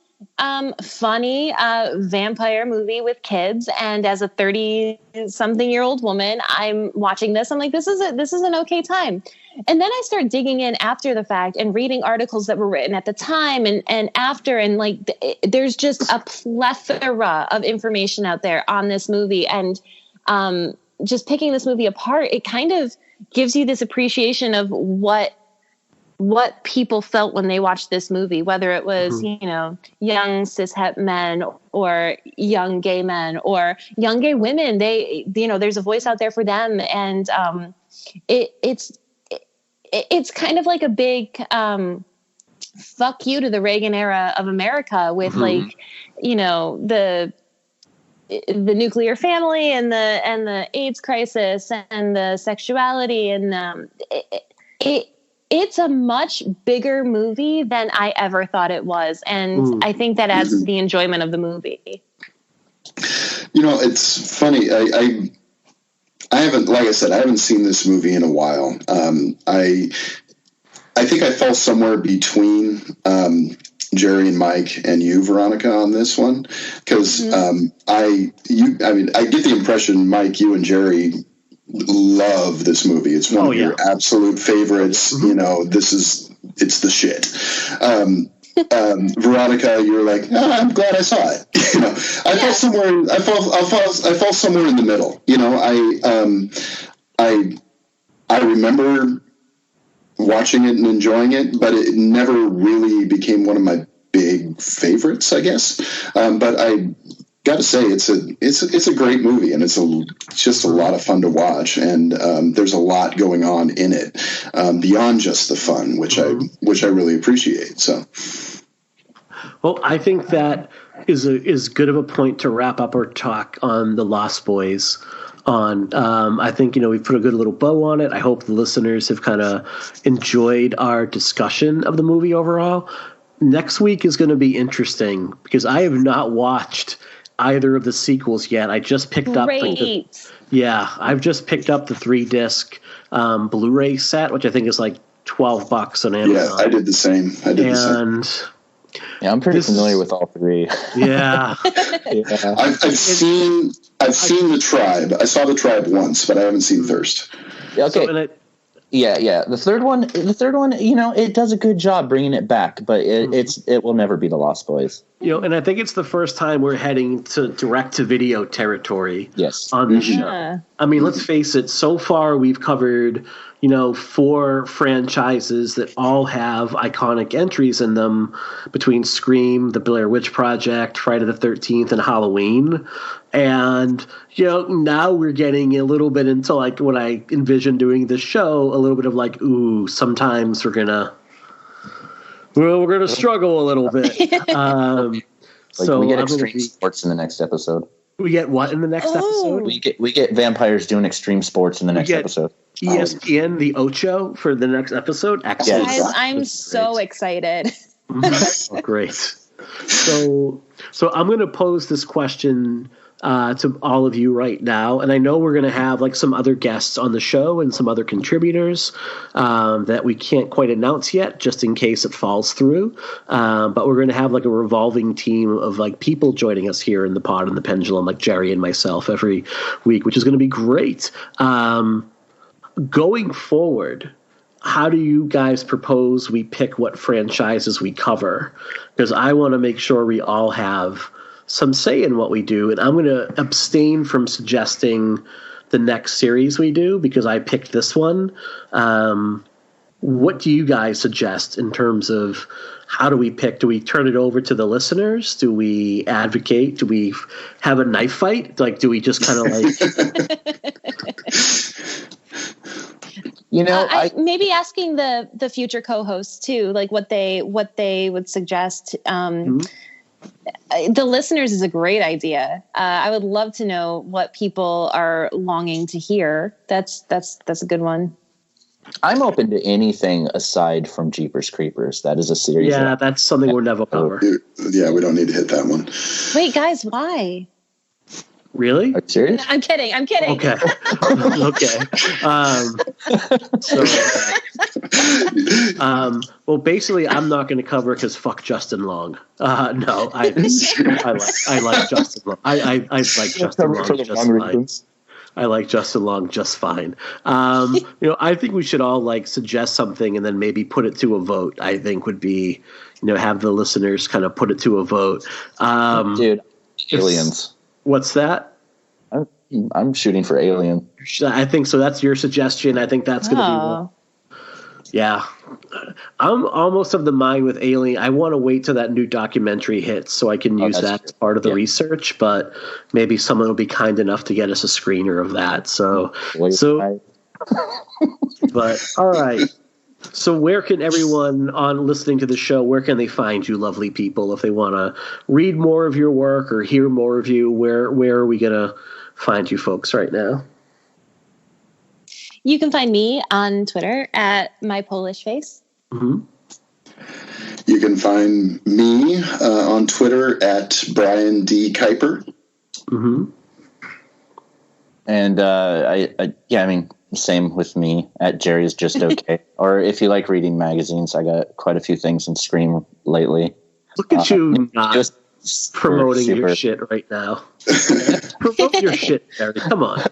funny vampire movie with kids. And as a 30-something-year-old woman, I'm watching this. I'm like, this is an okay time. And then I start digging in after the fact and reading articles that were written at the time and after. And like, there's just a plethora of information out there on this movie. And just picking this movie apart, it kind of gives you this appreciation of what people felt when they watched this movie, whether it was, young cis-het men or young gay men or young gay women. There's a voice out there for them. And it's kind of like a big fuck you to the Reagan era of America with the nuclear family and the AIDS crisis and the sexuality. And it's a much bigger movie than I ever thought it was. And I think that adds to the enjoyment of the movie. It's funny. I haven't, like I said, I haven't seen this movie in a while. I think I fell somewhere between Jerry and Mike and you, Veronica, on this one, because I get the impression, Mike, you and Jerry love this movie. It's one of your absolute favorites. It's the shit. Veronica, you're like, I'm glad I saw it. I fell somewhere. I fall somewhere in the middle. I remember watching it and enjoying it, but it never really became one of my big favorites, I guess. But I got to say, it's a great movie, and it's just a lot of fun to watch. And there's a lot going on in it beyond just the fun, which I really appreciate. So. Well, I think that is good of a point to wrap up our talk on The Lost Boys. I think, we've put a good little bow on it. I hope the listeners have kind of enjoyed our discussion of the movie overall. Next week is going to be interesting because I have not watched either of the sequels yet. I just picked up I've just picked up the 3-disc Blu-ray set, which I think is like $12 on Amazon. Yeah, I did the same. Yeah, I'm pretty familiar with all three. Yeah. I've seen The Tribe. I saw The Tribe once, but I haven't seen Thirst. Okay. The third one, it does a good job bringing it back, but it will never be The Lost Boys. And I think it's the first time we're heading to direct-to-video territory on the show. I mean, let's face it, so far we've covered, 4 franchises that all have iconic entries in them between Scream, The Blair Witch Project, Friday the 13th, and Halloween. And, now we're getting a little bit into, like, what I envision doing this show, a little bit of, like, sometimes we're going to struggle a little bit. We get extreme sports in the next episode. We get what in the next episode? We get vampires doing extreme sports in the next episode. ESPN, the Ocho for the next episode. Excellent. Guys, I'm so excited. Oh, great. So I'm going to pose this question to all of you right now, and I know we're going to have like some other guests on the show and some other contributors that we can't quite announce yet, just in case it falls through. But we're going to have like a revolving team of like people joining us here in the Pod and the Pendulum, like Jerry and myself every week, which is going to be great. Going forward, how do you guys propose we pick what franchises we cover? Because I want to make sure we all have some say in what we do, and I'm going to abstain from suggesting the next series we do because I picked this one. What do you guys suggest in terms of how do we pick? Do we turn it over to the listeners? Do we advocate? Do we have a knife fight? Like, do we just kind of like... maybe asking the future co-hosts too, like what they would suggest. The listeners is a great idea. I would love to know what people are longing to hear. That's a good one. I'm open to anything aside from Jeepers Creepers. That is a series. Yeah, that's something we're never over. Yeah, we don't need to hit that one. Wait, guys, why? Really? Are you serious? I'm kidding. Okay. Okay. Well, basically, I'm not going to cover because fuck Justin Long. No, I like Justin Long. I like Justin Long just fine. I like Justin Long just fine. I think we should all suggest something and then maybe put it to a vote. I think would be, have the listeners kind of put it to a vote. Dude, Aliens. What's that? I'm shooting for Alien. I think so. That's your suggestion. I think that's going to be one. Yeah. I'm almost of the mind with Alien. I want to wait till that new documentary hits so I can use that as part of the research, but maybe someone will be kind enough to get us a screener of that. But all right. So where can everyone on listening to the show, where can they find you lovely people if they want to read more of your work or hear more of you? Where are we going to find you folks right now? You can find me on Twitter at My Polish Face. Mm-hmm. You can find me on Twitter at Brian D. Kuiper. Mm-hmm. And same with me at Jerry's Just Okay. Or if you like reading magazines, I got quite a few things in Scream lately. Look at you just promoting your shit right now. Promote your shit, Jerry. Come on.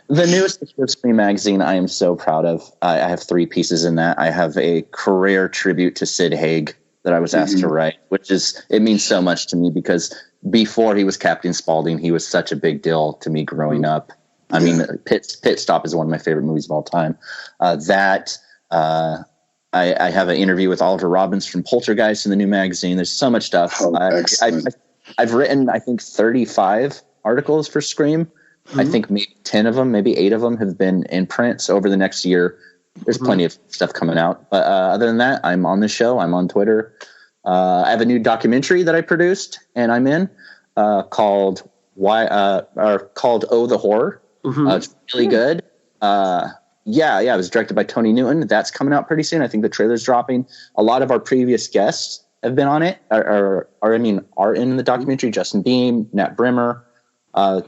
The newest issue of Scream magazine I am so proud of. I have 3 pieces in that. I have a career tribute to Sid Haig that I was asked to write, it means so much to me because before he was Captain Spaulding, he was such a big deal to me growing up. I mean, Pit Stop is one of my favorite movies of all time. I have an interview with Oliver Robbins from Poltergeist in the new magazine. There's so much stuff. I've written, I think, 35 articles for Scream. Mm-hmm. I think maybe 10 of them, maybe 8 of them have been in print. So over the next year, there's plenty of stuff coming out. But other than that, I'm on the show. I'm on Twitter. I have a new documentary that I produced and I'm in called Oh the Horror. Mm-hmm. It's really good. It was directed by Tony Newton. That's coming out pretty soon. I think the trailer's dropping. A lot of our previous guests have been on it, are in the documentary. Justin Beam, Nat Brimmer,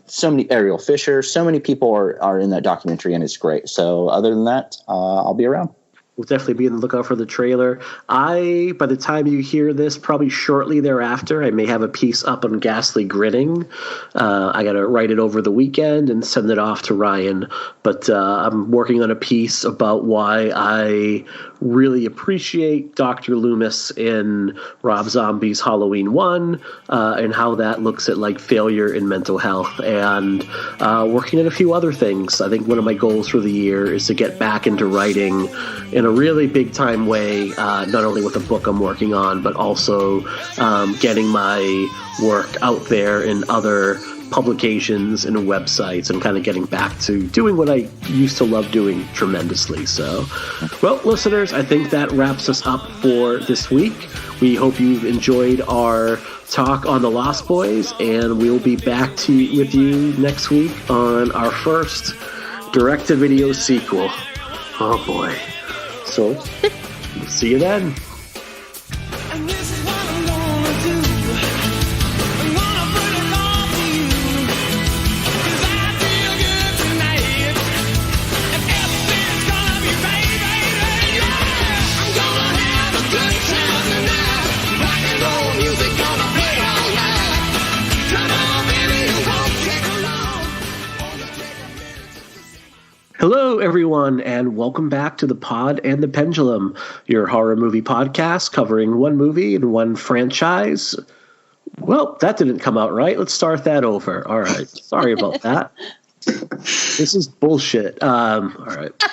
so many Ariel Fisher, so many people are in that documentary, and it's great. So other than that, I'll be around. We'll definitely be on the lookout for the trailer. By the time you hear this, probably shortly thereafter, I may have a piece up on Ghastly Grinning. I got to write it over the weekend and send it off to Ryan. But I'm working on a piece about why I really appreciate Dr. Loomis in Rob Zombie's Halloween 1 and how that looks at failure in mental health, and working on a few other things. I think one of my goals for the year is to get back into writing in a really big time way, not only with the book I'm working on, but also getting my work out there in other publications and websites and kind of getting back to doing what I used to love doing tremendously. So, well, listeners, I think that wraps us up for this week. We hope you've enjoyed our talk on the Lost Boys, and we'll be back with you next week on our first direct-to-video sequel. Oh boy. So, see you then. Hello, everyone, and welcome back to The Pod and the Pendulum, your horror movie podcast covering one movie and one franchise. Well, that didn't come out right. Let's start that over. All right. Sorry about that. This is bullshit. All right.